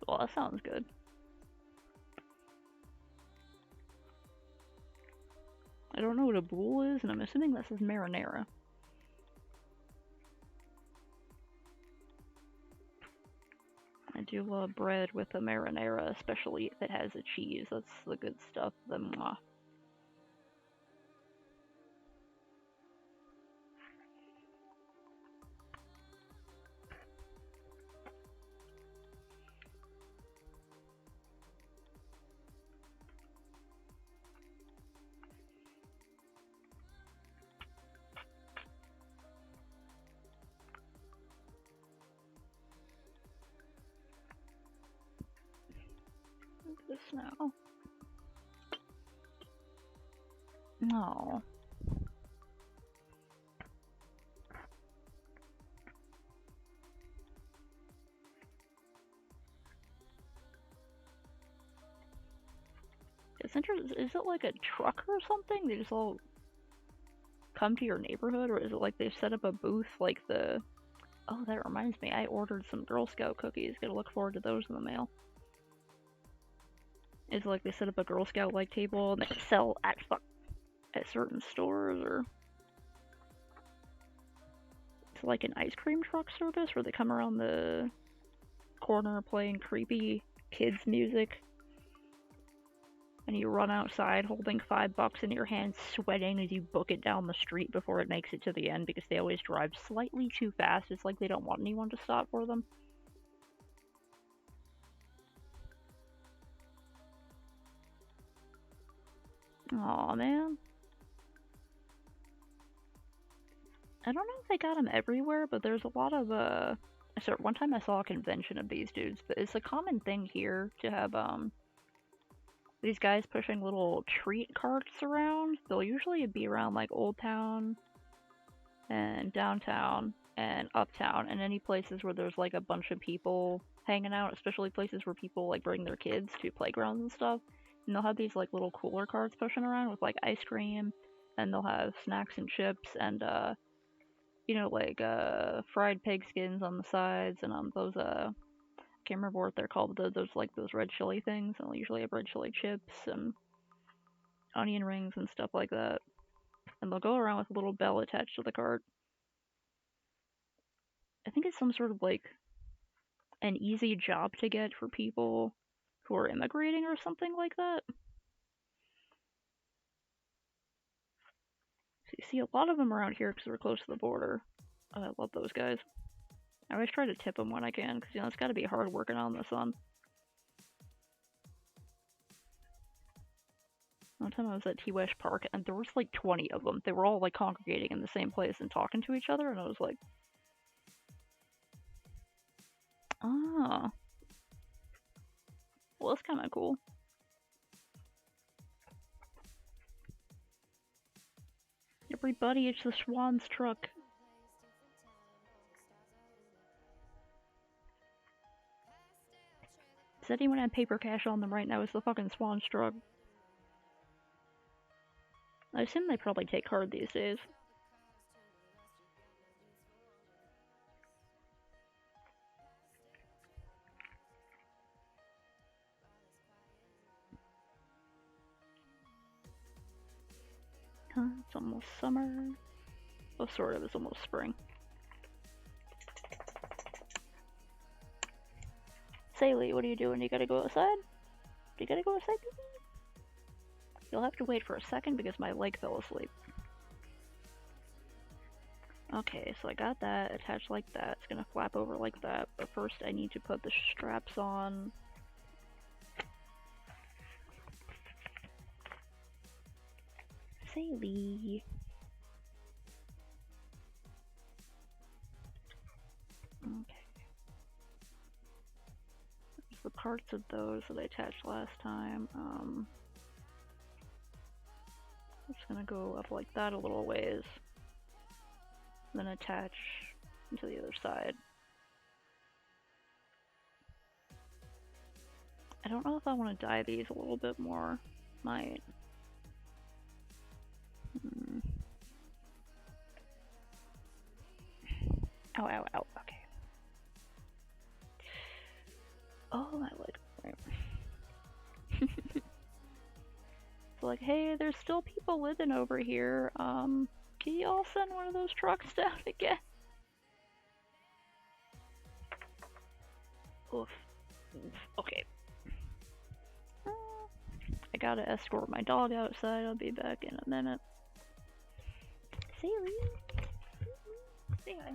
Well, that sounds good. I don't know what a boule is, and I'm assuming this is marinara. I do love bread with a marinara, especially if it has a cheese. That's the good stuff. The mwah. What's this now? No. It's interesting. Is it like a truck or something? They just all come to your neighborhood, or is it like they've set up a booth like the... Oh, that reminds me. I ordered some Girl Scout cookies. Gotta look forward to those in the mail. It's like they set up a Girl Scout like table and they sell at certain stores, or it's like an ice cream truck service where they come around the corner playing creepy kids music, and you run outside holding $5 in your hand, sweating as you book it down the street before it makes it to the end because they always drive slightly too fast. It's like they don't want anyone to stop for them. Aw, man. I don't know if they got them everywhere, but there's a lot of, one time I saw a convention of these dudes, but it's a common thing here to have, these guys pushing little treat carts around. They'll usually be around, like, Old Town, and Downtown, and Uptown, and any places where there's, like, a bunch of people hanging out, especially places where people, like, bring their kids to playgrounds and stuff. And they'll have these, like, little cooler carts pushing around with, like, ice cream, and they'll have snacks and chips, and, you know, like, fried pig skins on the sides, and those, I can't remember what they're called, but those, like, those red chili things, and they'll usually have red chili chips, and onion rings, and stuff like that. And they'll go around with a little bell attached to the cart. I think it's some sort of, like, an easy job to get for people who are immigrating or something like that. So you see a lot of them around here because we're close to the border. I love those guys. I always try to tip them when I can because, you know, it's got to be hard working out in the sun. One time I was at T-West Park and there was like 20 of them. They were all like congregating in the same place and talking to each other, and I was like, ah, well, that's kind of cool. Everybody, it's the Swan's truck. Does anyone have paper cash on them right now? It's the fucking Swan's truck. I assume they probably take card these days. It's almost summer. Well, sort of. It's almost spring. Saley, what are you doing? You gotta go outside? You gotta go outside? You'll have to wait for a second because my leg fell asleep. Okay, so I got that attached like that. It's gonna flap over like that. But first I need to put the straps on. Saley. Okay. There's the parts of those that I attached last time. I'm just gonna go up like that a little ways. Then attach to the other side. I don't know if I want to dye these a little bit more. Might. Ow, ow, ow. Okay. Oh, my leg. Right. It's like, hey, there's still people living over here. Can you all send one of those trucks down again? Oof. Okay. I gotta escort my dog outside. I'll be back in a minute. Saley. Say hi.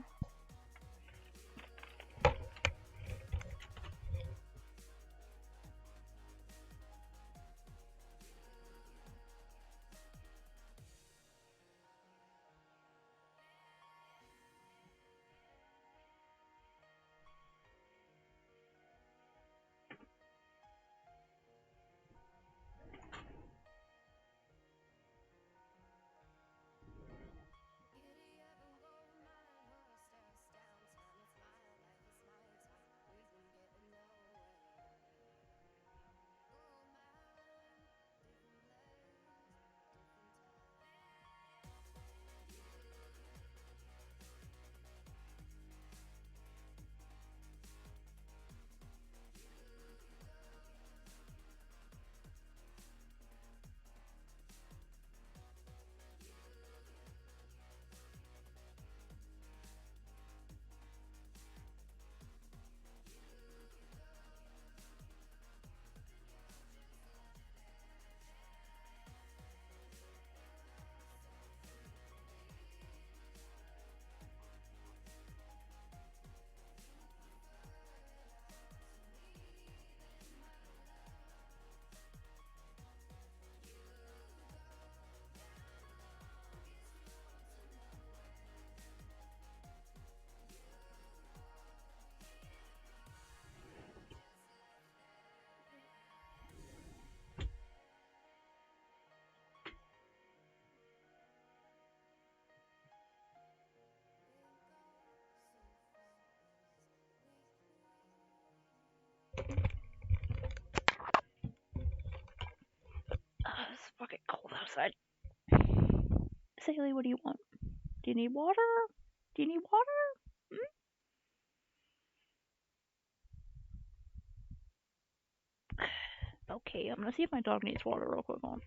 It's fucking cold outside. Saley, what do you want? Do you need water? Do you need water? Okay, I'm gonna see if my dog needs water real quick. On.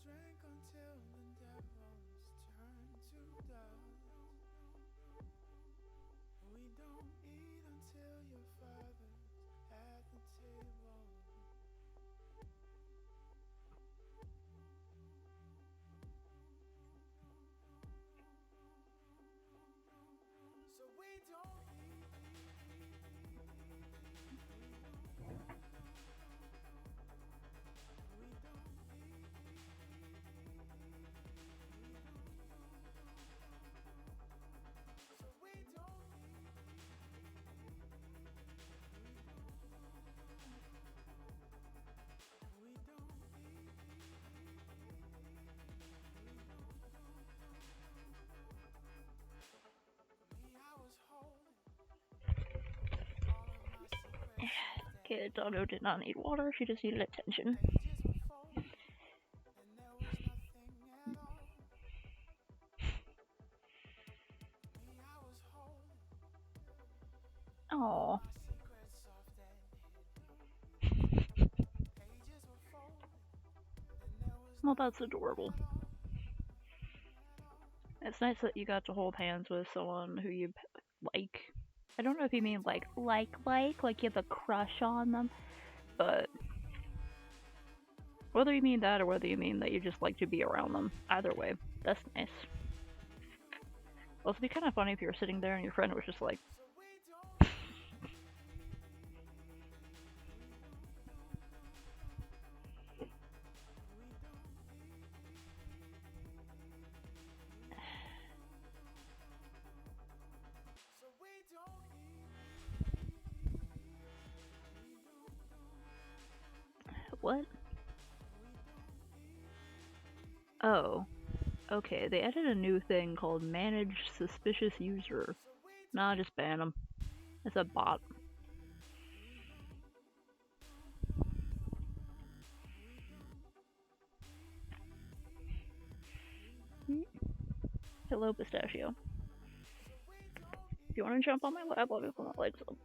drank until the devils turned to dust. We don't eat until your father's at the table. So we don't eat. Kid Doggo did not need water, she just needed attention. Aww. Well, that's adorable. It's nice that you got to hold hands with someone who you like. I don't know if you mean like you have a crush on them, but whether you mean that or whether you mean that you just like to be around them, either way, that's nice. Well, it'd be kind of funny if you were sitting there and your friend was just like, what? Oh, okay, they added a new thing called Manage Suspicious User. Nah, just ban them. It's a bot. Hello, Pistachio. If you want to jump on my lap, let me put my legs up.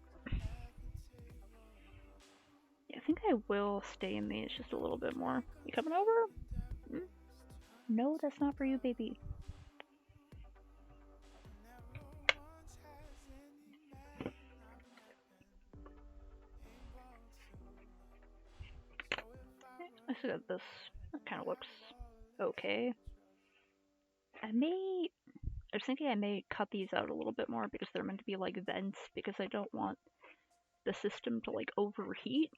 Yeah, I think I will stay in these just a little bit more. You coming over? No, that's not for you, baby. I still got this. That kind of looks okay. I was thinking I may cut these out a little bit more because they're meant to be like vents, because I don't want the system to like overheat.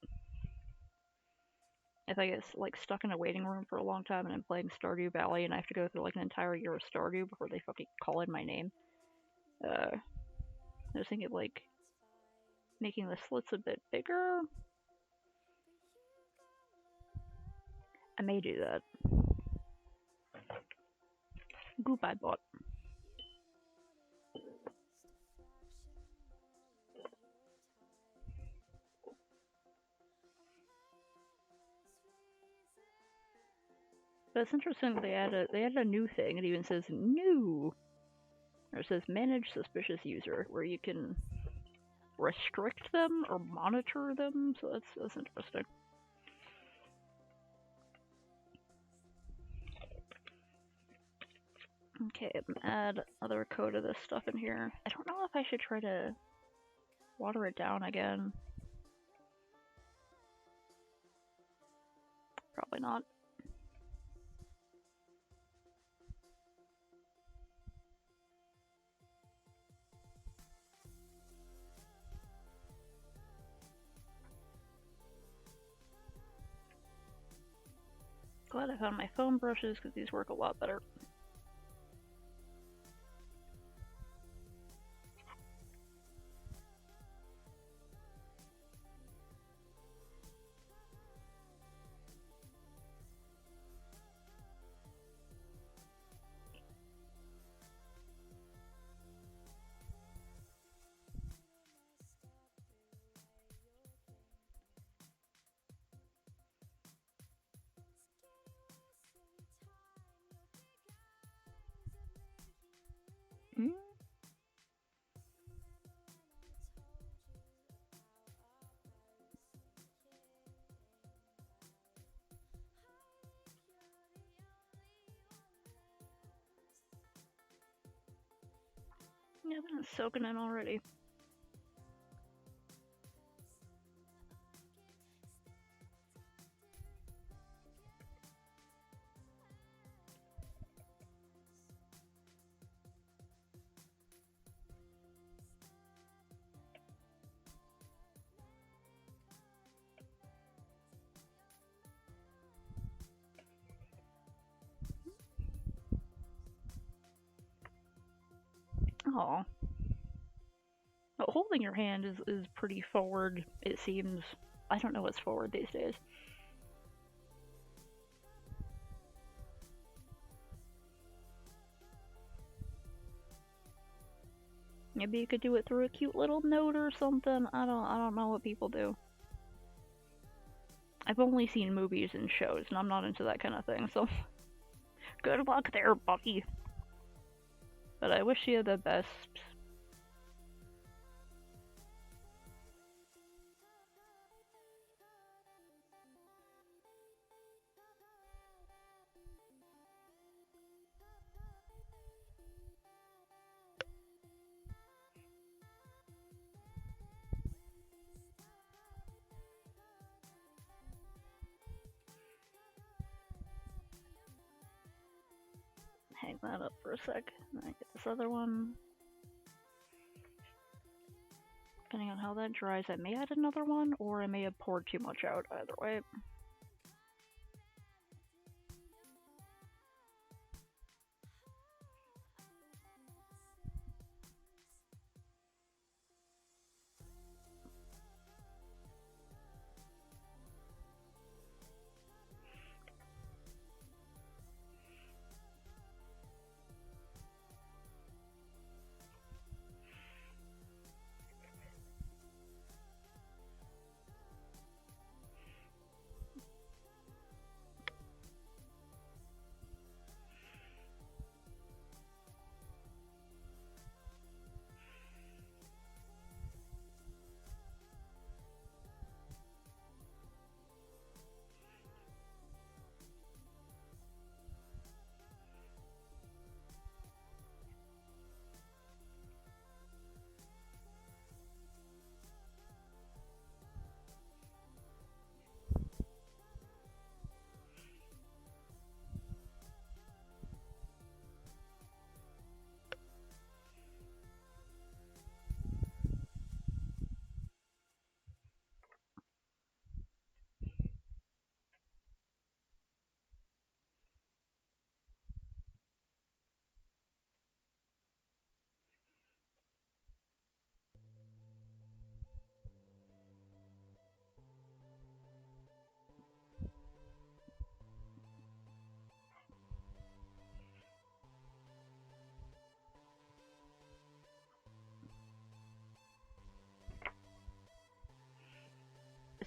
If I get like stuck in a waiting room for a long time and I'm playing Stardew Valley and I have to go through like an entire year of Stardew before they fucking call in my name, I was thinking of like making the slits a bit bigger. I may do that. Goodbye, bot. But it's interesting that they added a new thing. It even says new. Or it says manage suspicious user, where you can restrict them or monitor them. So that's interesting. Okay, I'm gonna add another coat of this stuff in here. I don't know if I should try to water it down again. Probably not. Glad I found my foam brushes because these work a lot better. Yeah, but it's soaking in already. Oh. Holding your hand is pretty forward, it seems. I don't know what's forward these days. Maybe you could do it through a cute little note or something. I don't know what people do. I've only seen movies and shows, and I'm not into that kind of thing, so good luck there, Bucky. But I wish you the best. Hang that up for a sec, and then get this other one. Depending on how that dries, I may add another one, or I may have poured too much out. Either way.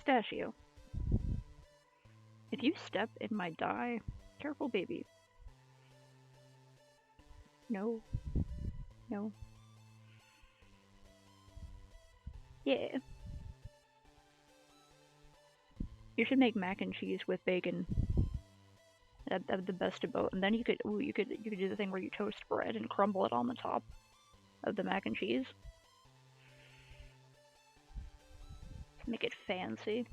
Pistachio. If you step in my dye, careful, baby. No. No. Yeah. You should make mac and cheese with bacon. That'd the best of both. And then you could do the thing where you toast bread and crumble it on the top of the mac and cheese. Make it fancy.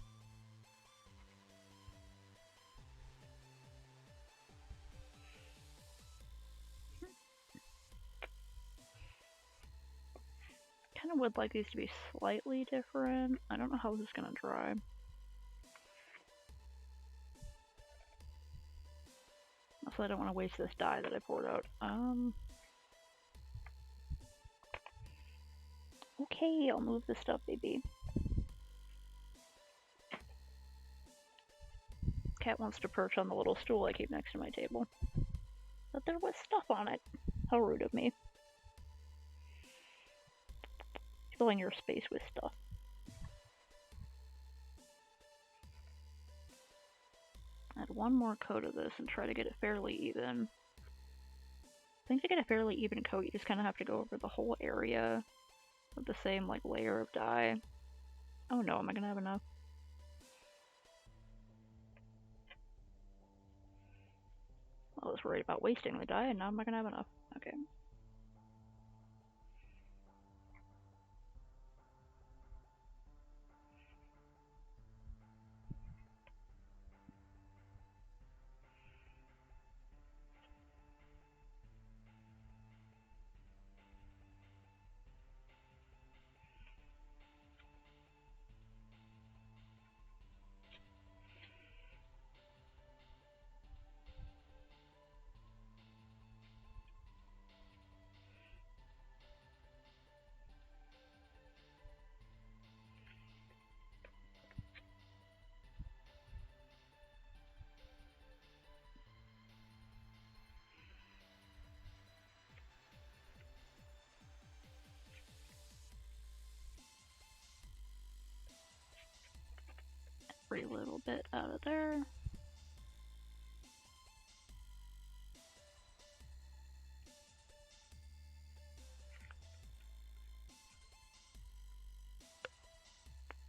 Kind of would like these to be slightly different. I don't know how this is gonna dry. Also, I don't want to waste this dye that I poured out. Okay, I'll move the stuff, baby. Cat wants to perch on the little stool I keep next to my table. But there was stuff on it. How rude of me. Filling your space with stuff. Add one more coat of this and try to get it fairly even. I think to get a fairly even coat, you just kind of have to go over the whole area with the same like layer of dye. Oh no, am I gonna have enough? I was worried about wasting the dye, and now I'm not gonna have enough. Okay. every little bit out of there.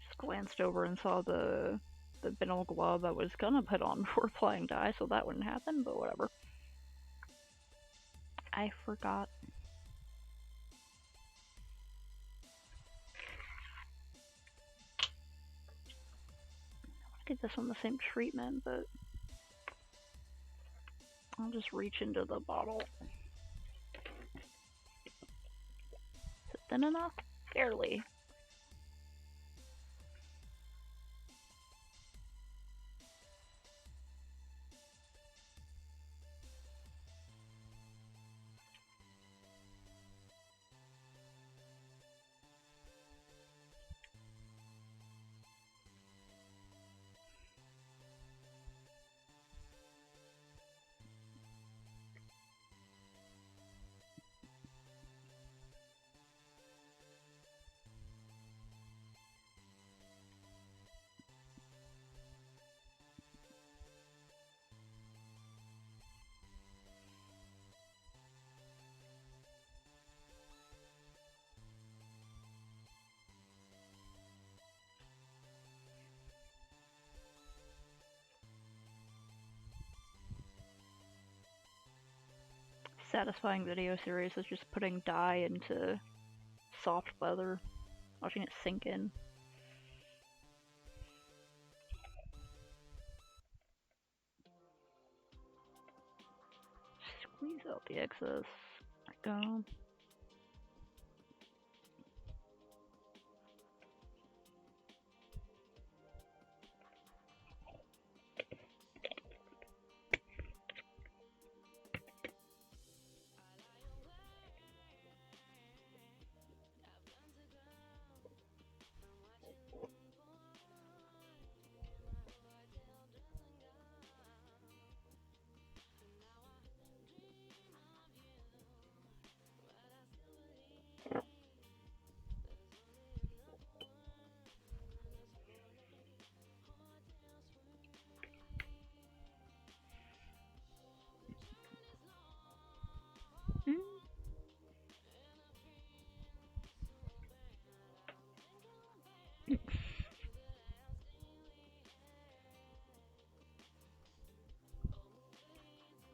Just glanced over and saw the vinyl glove I was gonna put on before flying die, so that wouldn't happen, but whatever. I forgot. Give this one the same treatment, but I'll just reach into the bottle. Is it thin enough? Barely. Satisfying video series is just putting dye into soft leather, watching it sink in. Squeeze out the excess. There we go.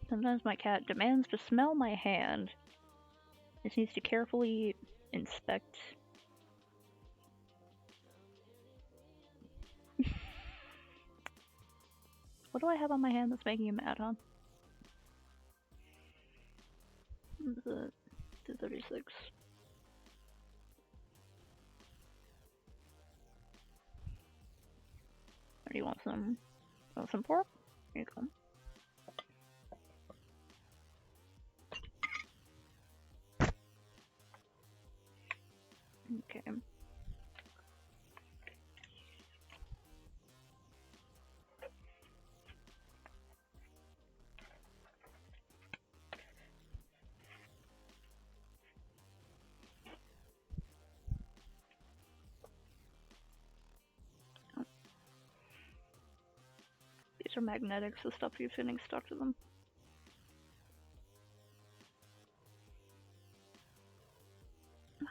Sometimes my cat demands to smell my hand. This needs to carefully inspect. What do I have on my hand that's making him mad, huh? What is it? 236. Or do you want some? Want some pork? Here you go. Okay. These are magnetics, the stuff keeps getting stuck to them.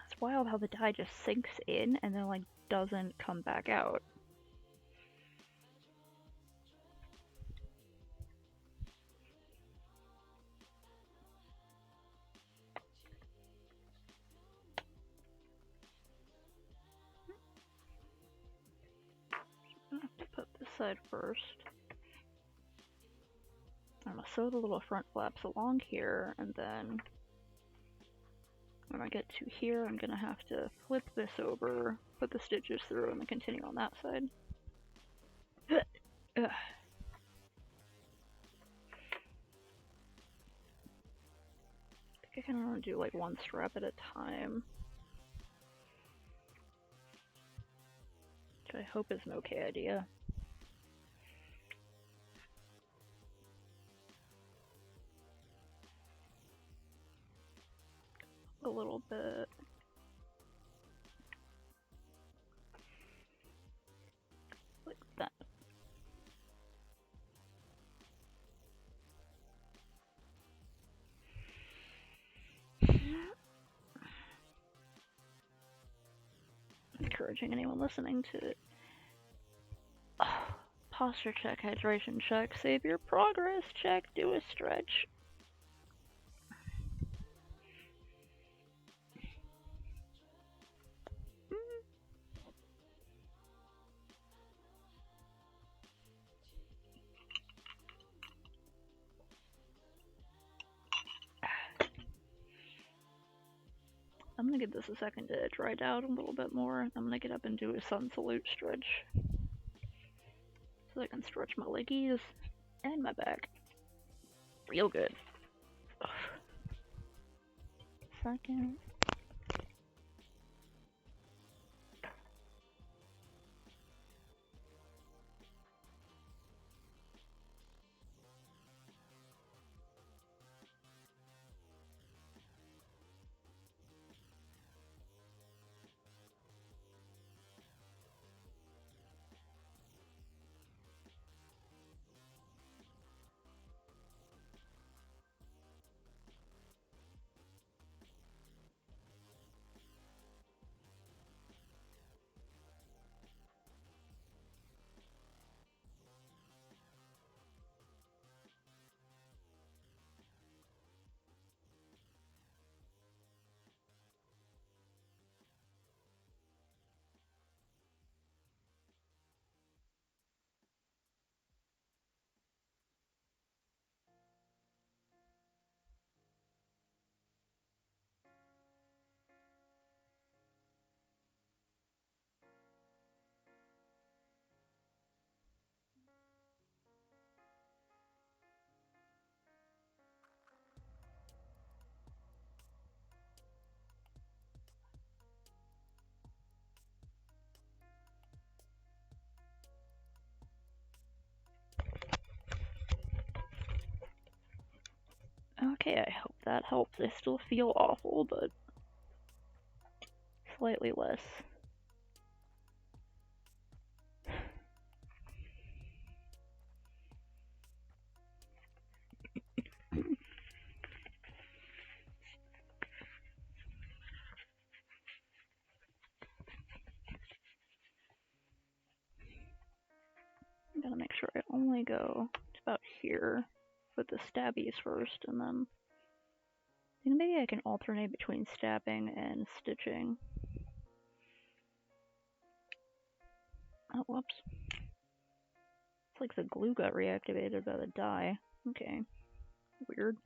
It's wild how the dye just sinks in and then like doesn't come back out. I have to put this side first. I'm gonna sew the little front flaps along here, and then when I get to here, I'm gonna have to flip this over, put the stitches through, and then continue on that side. Ugh. I think I kinda wanna do like one strap at a time. Which I hope is an okay idea. A little bit. Like that. encouraging anyone listening to posture check, hydration check, save your progress check, do a stretch. I'm gonna give this a second to dry down a little bit more. I'm gonna get up and do a sun salute stretch so I can stretch my leggies and my back real good. Second. Okay, I hope that helps. I still feel awful, but slightly less. I'm gonna make sure I only go to about here with the stabbies first, and then I think maybe I can alternate between stabbing and stitching. Oh, whoops. It's like the glue got reactivated by the dye. Okay. Weird.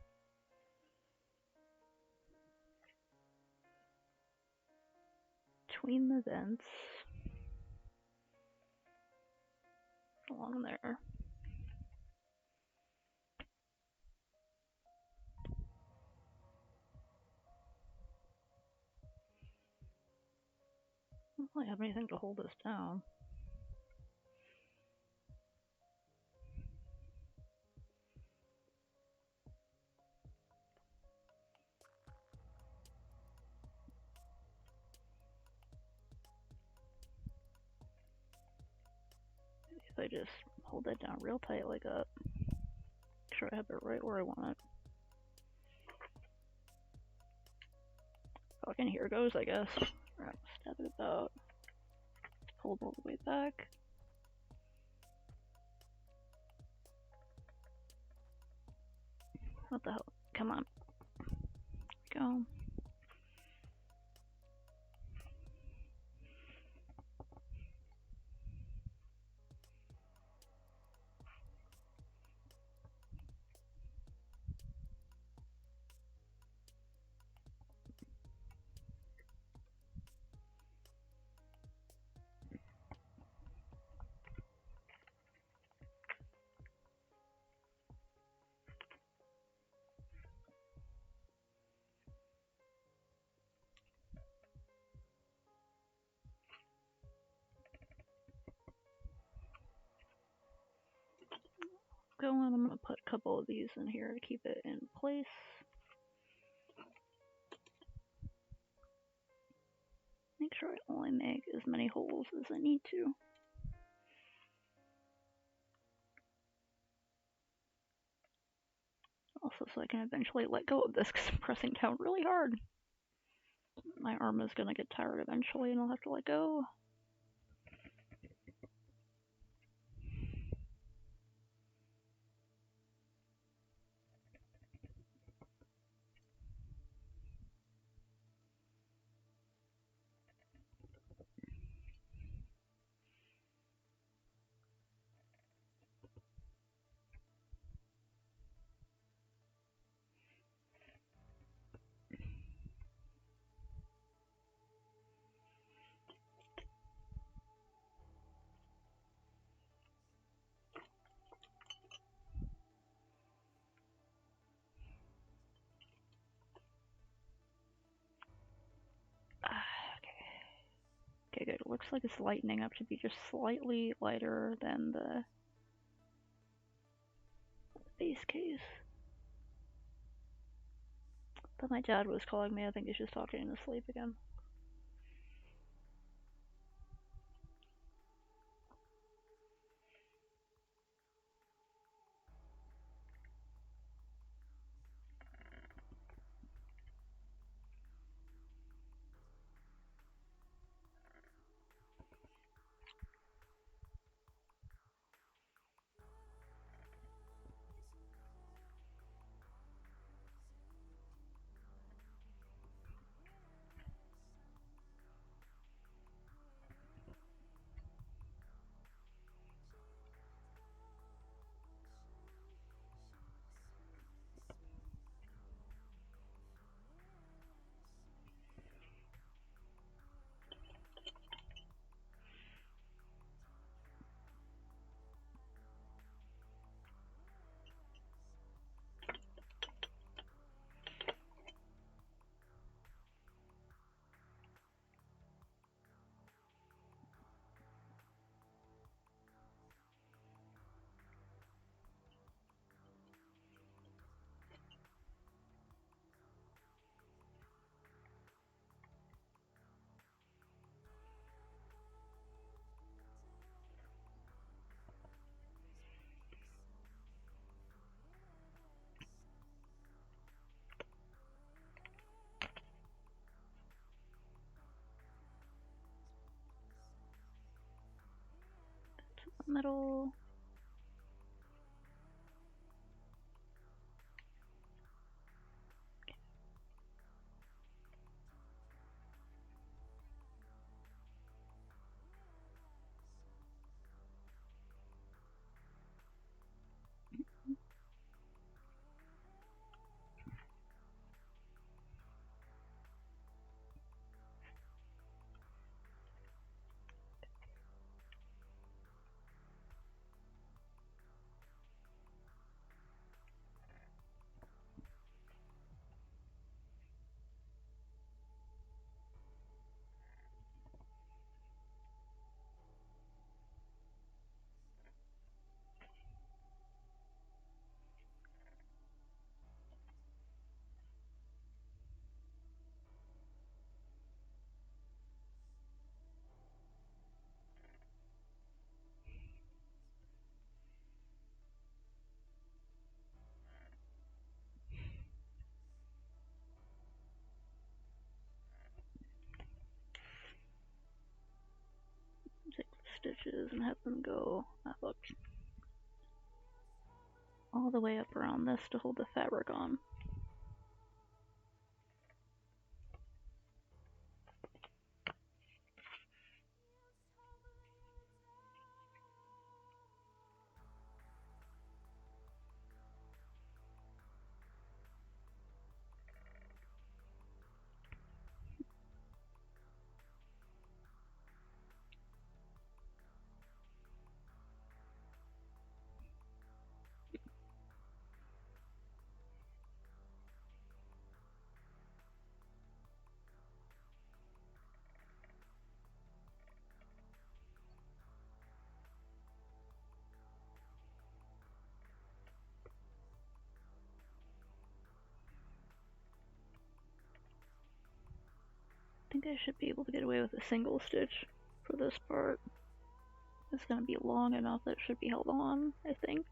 Between the vents. Along there. I don't really have anything to hold this down. Maybe if I just hold that down real tight like that. Make sure I have it right where I want it. Fucking here goes, I guess. Alright, stab it about. Pull it all the way back. What the hell? Come on. Go. Go on, I'm gonna put a couple of these in here to keep it in place. Make sure I only make as many holes as I need to. Also, so I can eventually let go of this because I'm pressing down really hard. My arm is gonna get tired eventually and I'll have to let go. looks like it's lightening up to be just slightly lighter than the base case. But my dad was calling me. I think he's just talking in his sleep again. Middle. Take the stitches and have them go up all the way up around this to hold the fabric on. I think I should be able to get away with a single stitch for this part. It's going to be long enough that it should be held on, I think.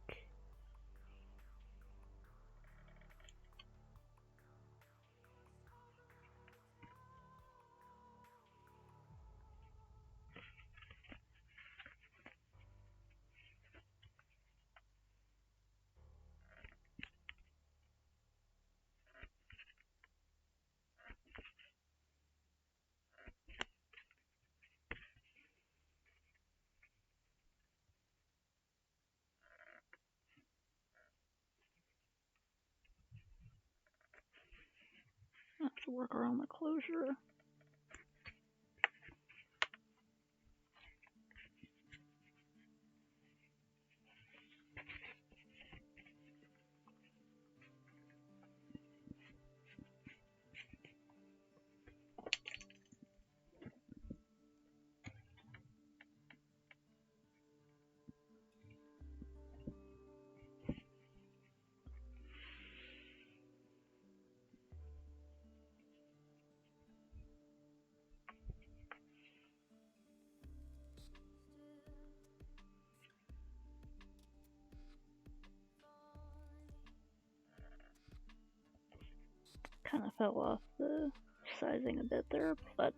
I have to work around the closure. Kind of fell off the sizing a bit there, but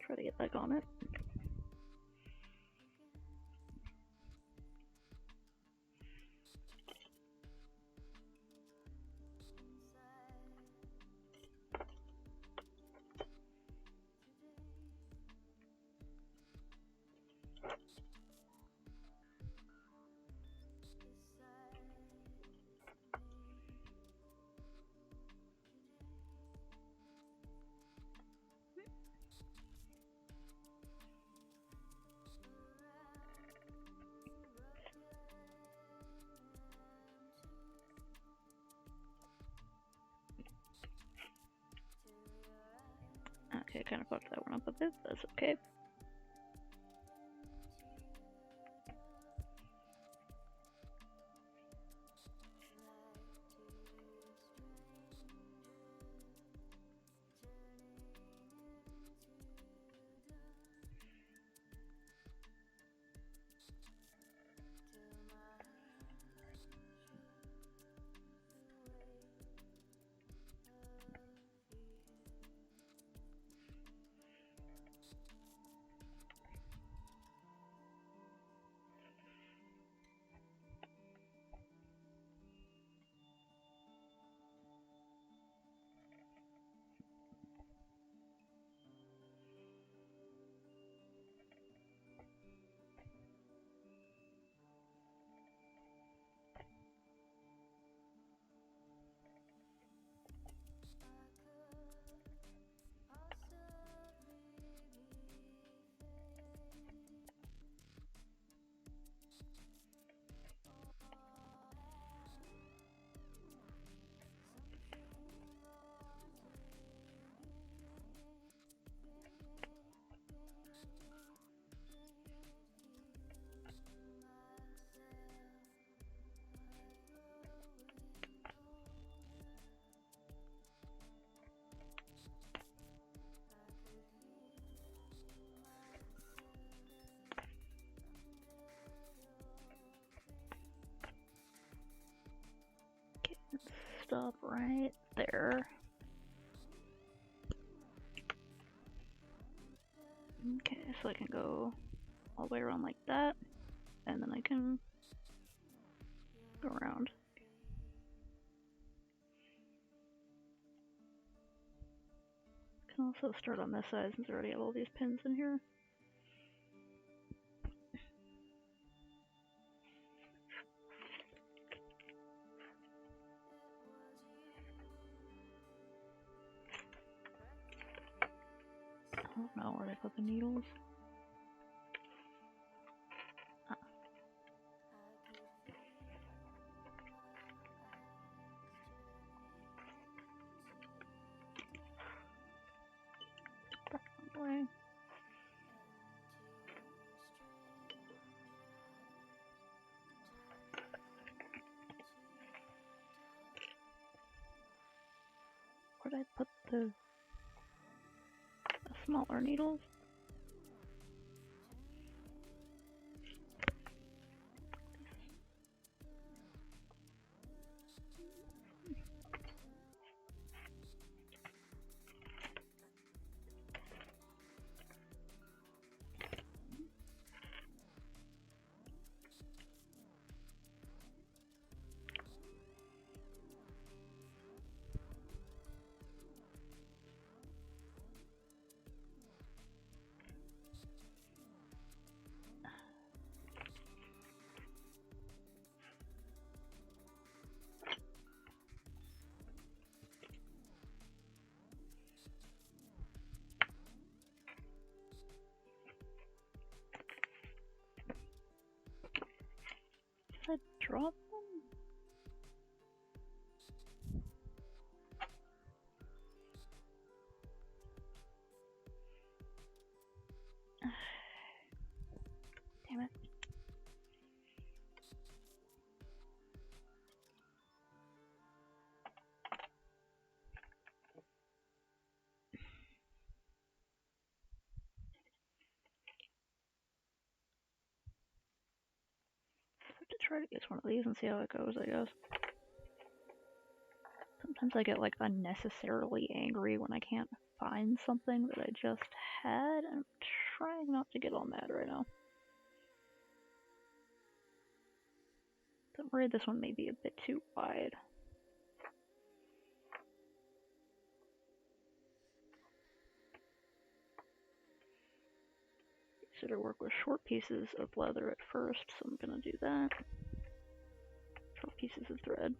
try to get back on it. Okay, kind of fucked that one up a bit, that's okay. Stop right there. Okay, so I can go all the way around like that, and then I can go around. Can also start on this side since I already have all these pins in here. I don't know where I put the needles. Way. Where did I put the smaller needles? Did I drop them? Damn it. I have to try to get one of these and see how it goes, I guess. Sometimes I get like unnecessarily angry when I can't find something that I just had, and I'm trying not to get all mad right now. I'm worried this one may be a bit too wide. Consider work with short pieces of leather at first, so I'm gonna do that. Short pieces of thread.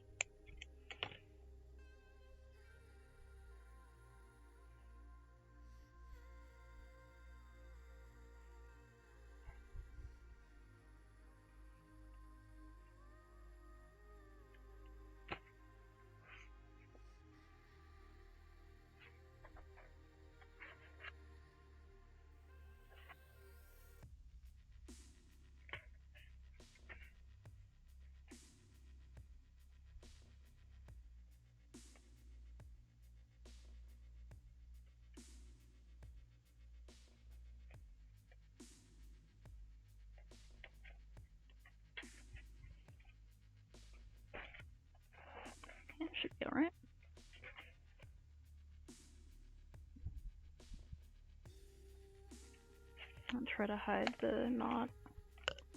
Okay, should be alright. I'll try to hide the knot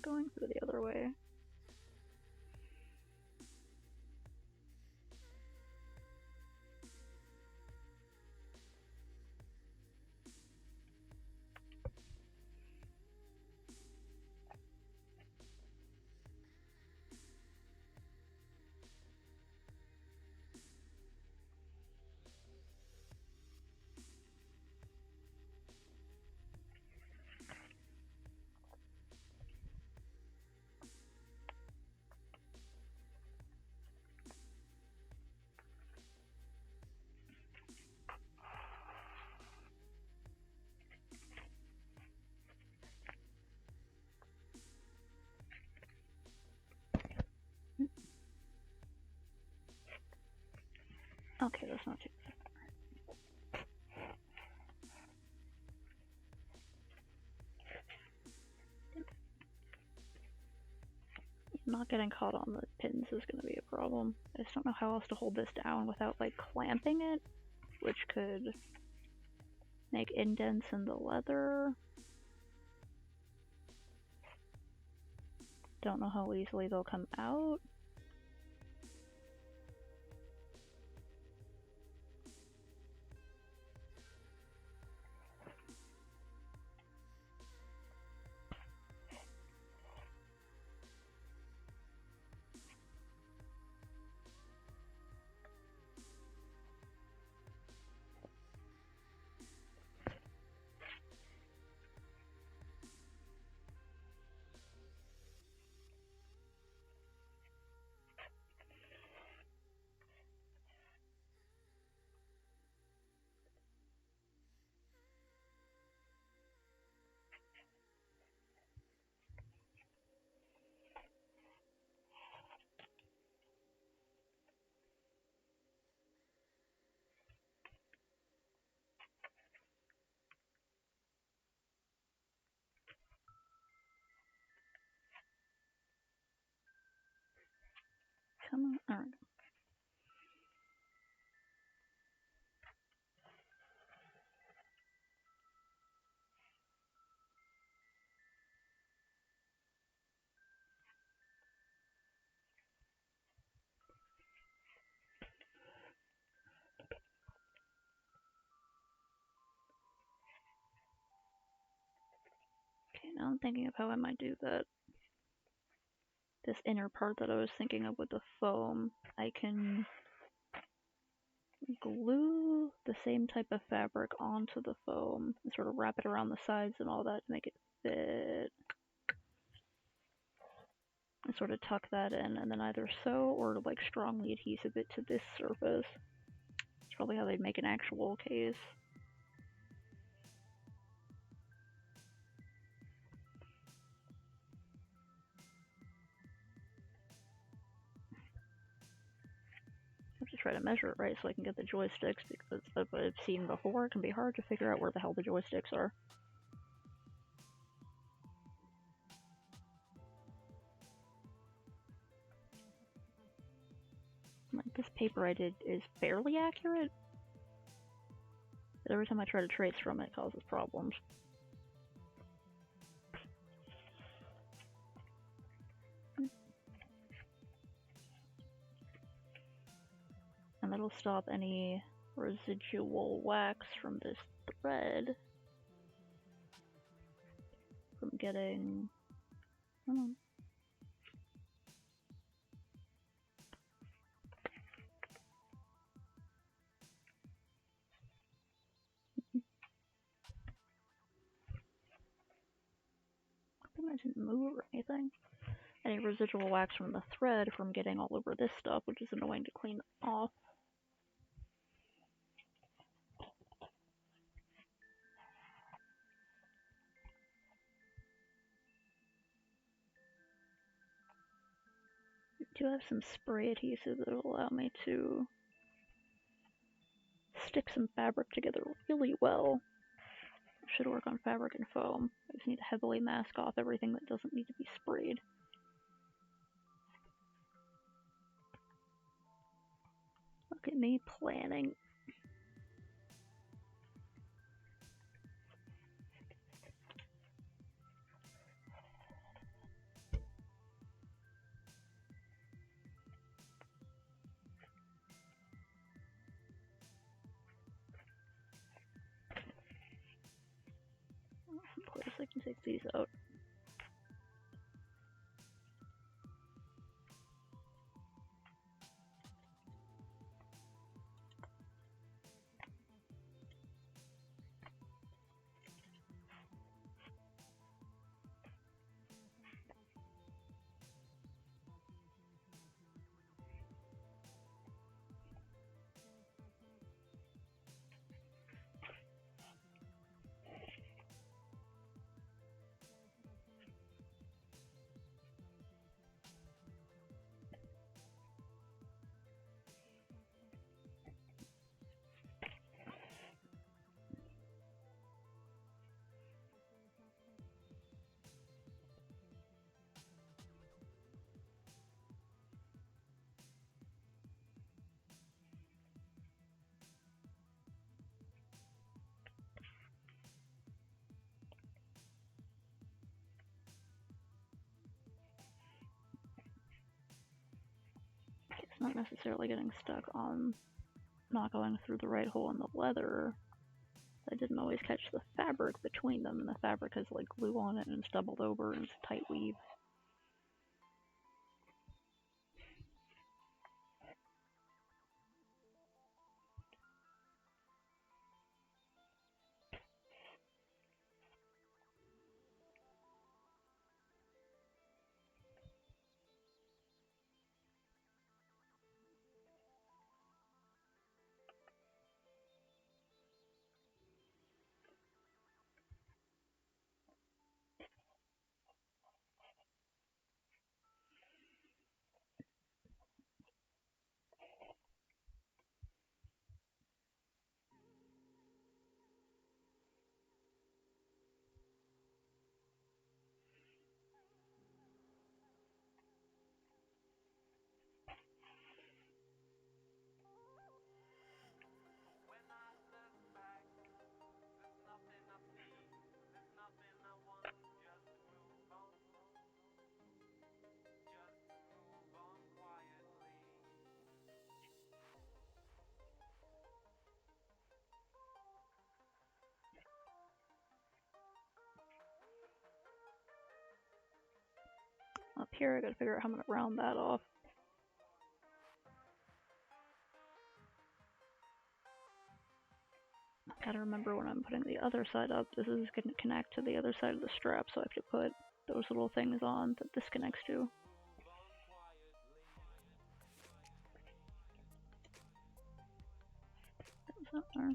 going through the other way. Okay, that's not too bad. Not getting caught on the pins is going to be a problem. I just don't know how else to hold this down without like clamping it, which could make indents in the leather. Don't know how easily they'll come out. Come on, alright. Okay, now I'm thinking of how I might do that. This inner part that I was thinking of with the foam, I can glue the same type of fabric onto the foam and sort of wrap it around the sides and all that to make it fit. And sort of tuck that in and then either sew or like strongly adhesive it to this surface. It's probably how they'd make an actual case. I have to try to measure it right so I can get the joysticks, because as I've seen before, it can be hard to figure out where the hell the joysticks are. Like, this paper I did is fairly accurate. But every time I try to trace from it, it causes problems. And that'll stop any residual wax from this thread from getting... I didn't move or anything. Any residual wax from the thread from getting all over this stuff, which is annoying to clean off. I do have some spray adhesive that will allow me to stick some fabric together really well. Should work on fabric and foam. I just need to heavily mask off everything that doesn't need to be sprayed. Look at me planning. Of course, I can take these out. It's not necessarily getting stuck on not going through the right hole in the leather. I didn't always catch the fabric between them, and the fabric has like glue on it and it's doubled over and it's a tight weave. Up here, I gotta figure out how I'm gonna round that off. I gotta remember when I'm putting the other side up, this is gonna connect to the other side of the strap, so I have to put those little things on that this connects to. Is that there?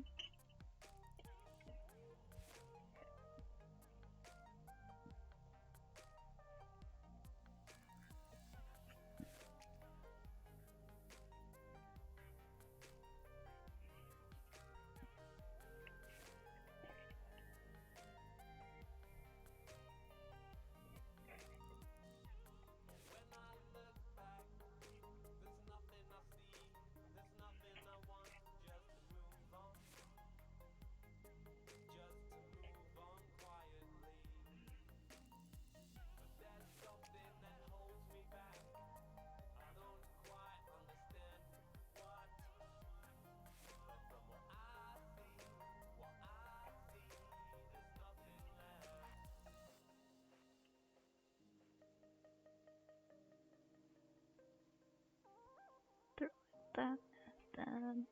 that, then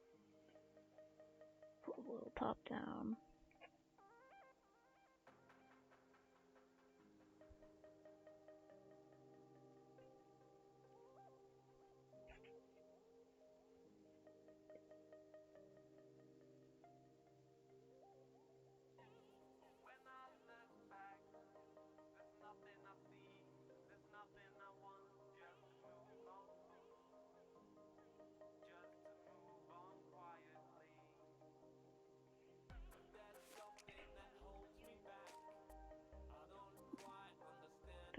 pull a little top down.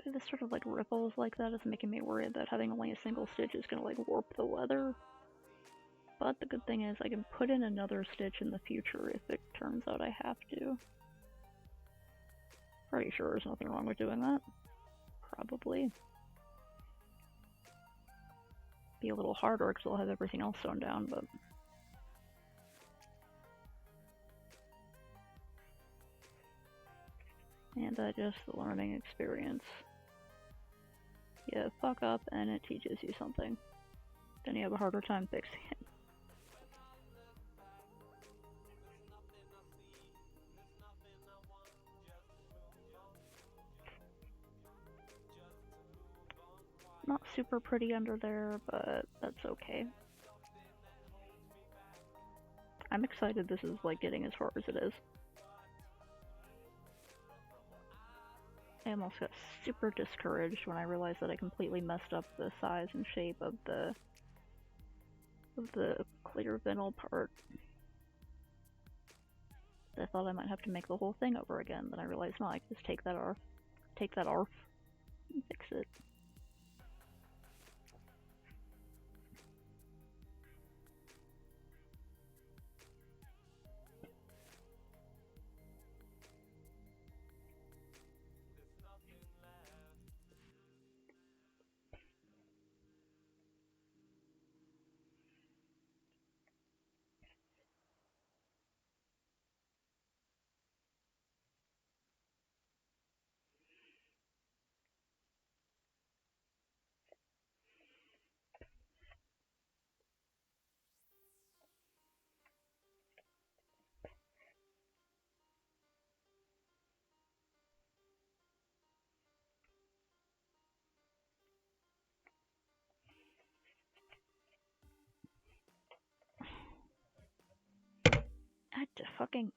This sort of like ripples like that is making me worried that having only a single stitch is gonna like warp the leather. But the good thing is I can put in another stitch in the future if it turns out I have to. Pretty sure there's nothing wrong with doing that. Probably. Be a little harder because I'll have everything else sewn down, but... And just the learning experience. You fuck up and it teaches you something. Then you have a harder time fixing it. Not super pretty under there, but that's okay. I'm excited this is like getting as far as it is. I almost got super discouraged when I realized that I completely messed up the size and shape of the clear vinyl part. I thought I might have to make the whole thing over again, then I realized no, I can just take that off, and fix it. Fucking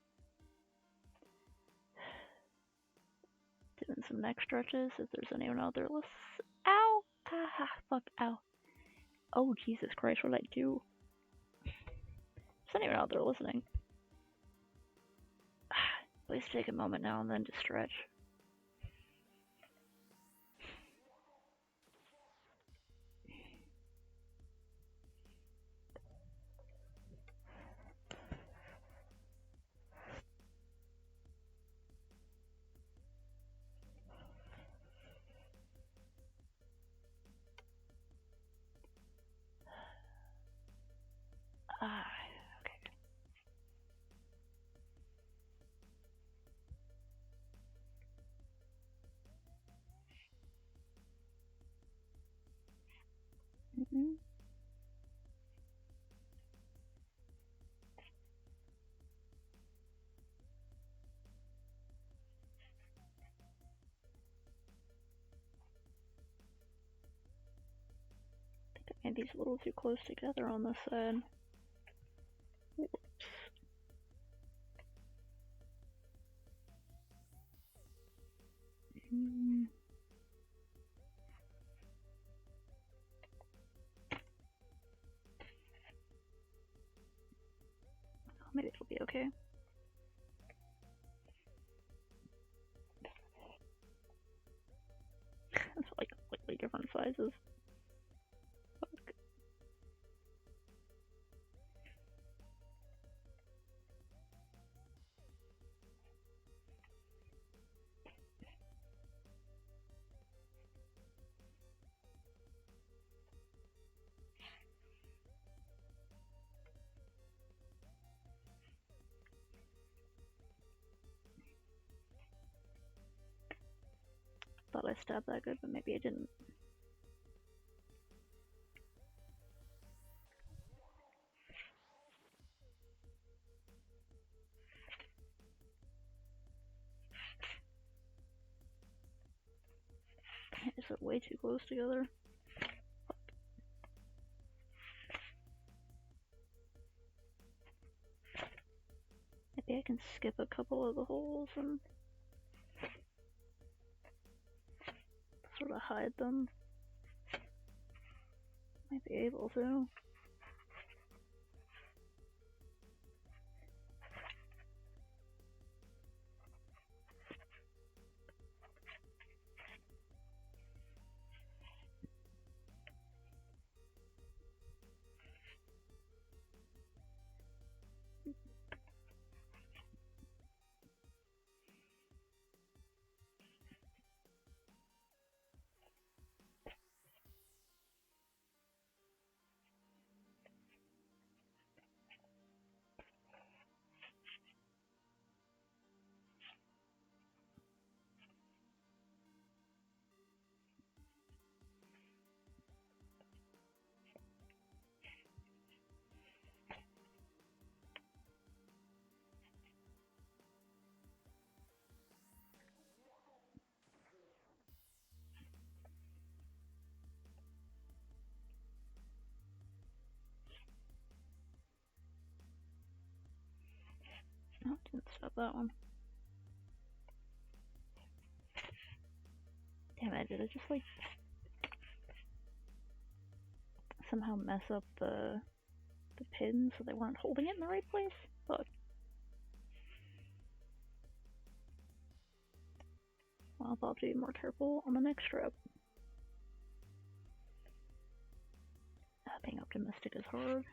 doing some neck stretches if there's anyone out there. Ow! Ah, fuck, ow. Oh, Jesus Christ, what did I do? There's anyone out there listening. Please take a moment now and then to stretch. Okay. I think I made these a little too close together on this side. Whoops. Maybe it'll be okay. It's like completely different sizes. Fuck. Thought I stabbed that good, but maybe I didn't. way too close together. Maybe I can skip a couple of the holes and sort of hide them. Might be able to. Oh, didn't stop that one. Damn it, did I just like somehow mess up the pins so they weren't holding it in the right place? Fuck. Well, I'll have to be more careful on the next trip. Being optimistic is hard.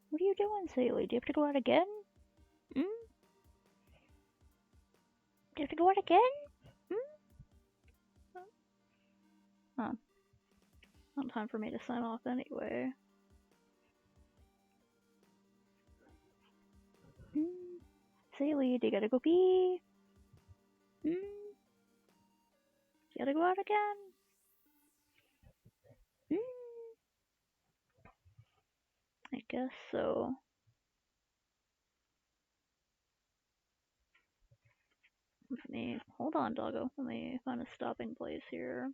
What are you doing, Saley? Do you have to go out again? Hmm? Do you have to go out again? Hmm? Huh. Not time for me to sign off anyway. Saley, do you gotta go pee? You gotta go out again? I guess so. Let me, hold on, doggo. Let me find a stopping place here.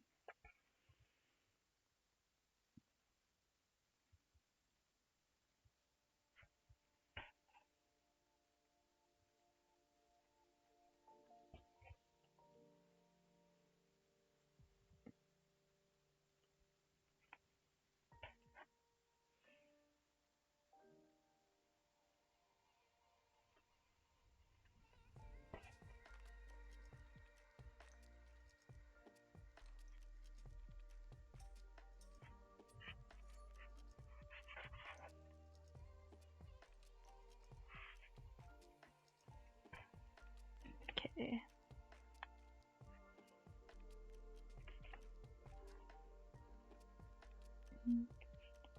Okay.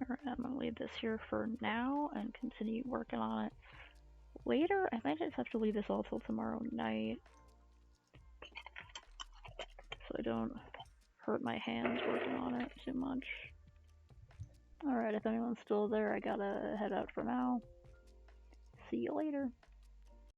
Alright, I'm gonna leave this here for now and continue working on it later. I might just have to leave this all till tomorrow night so I don't hurt my hands working on it too much. Alright, if anyone's still there, I gotta head out for now. See you later.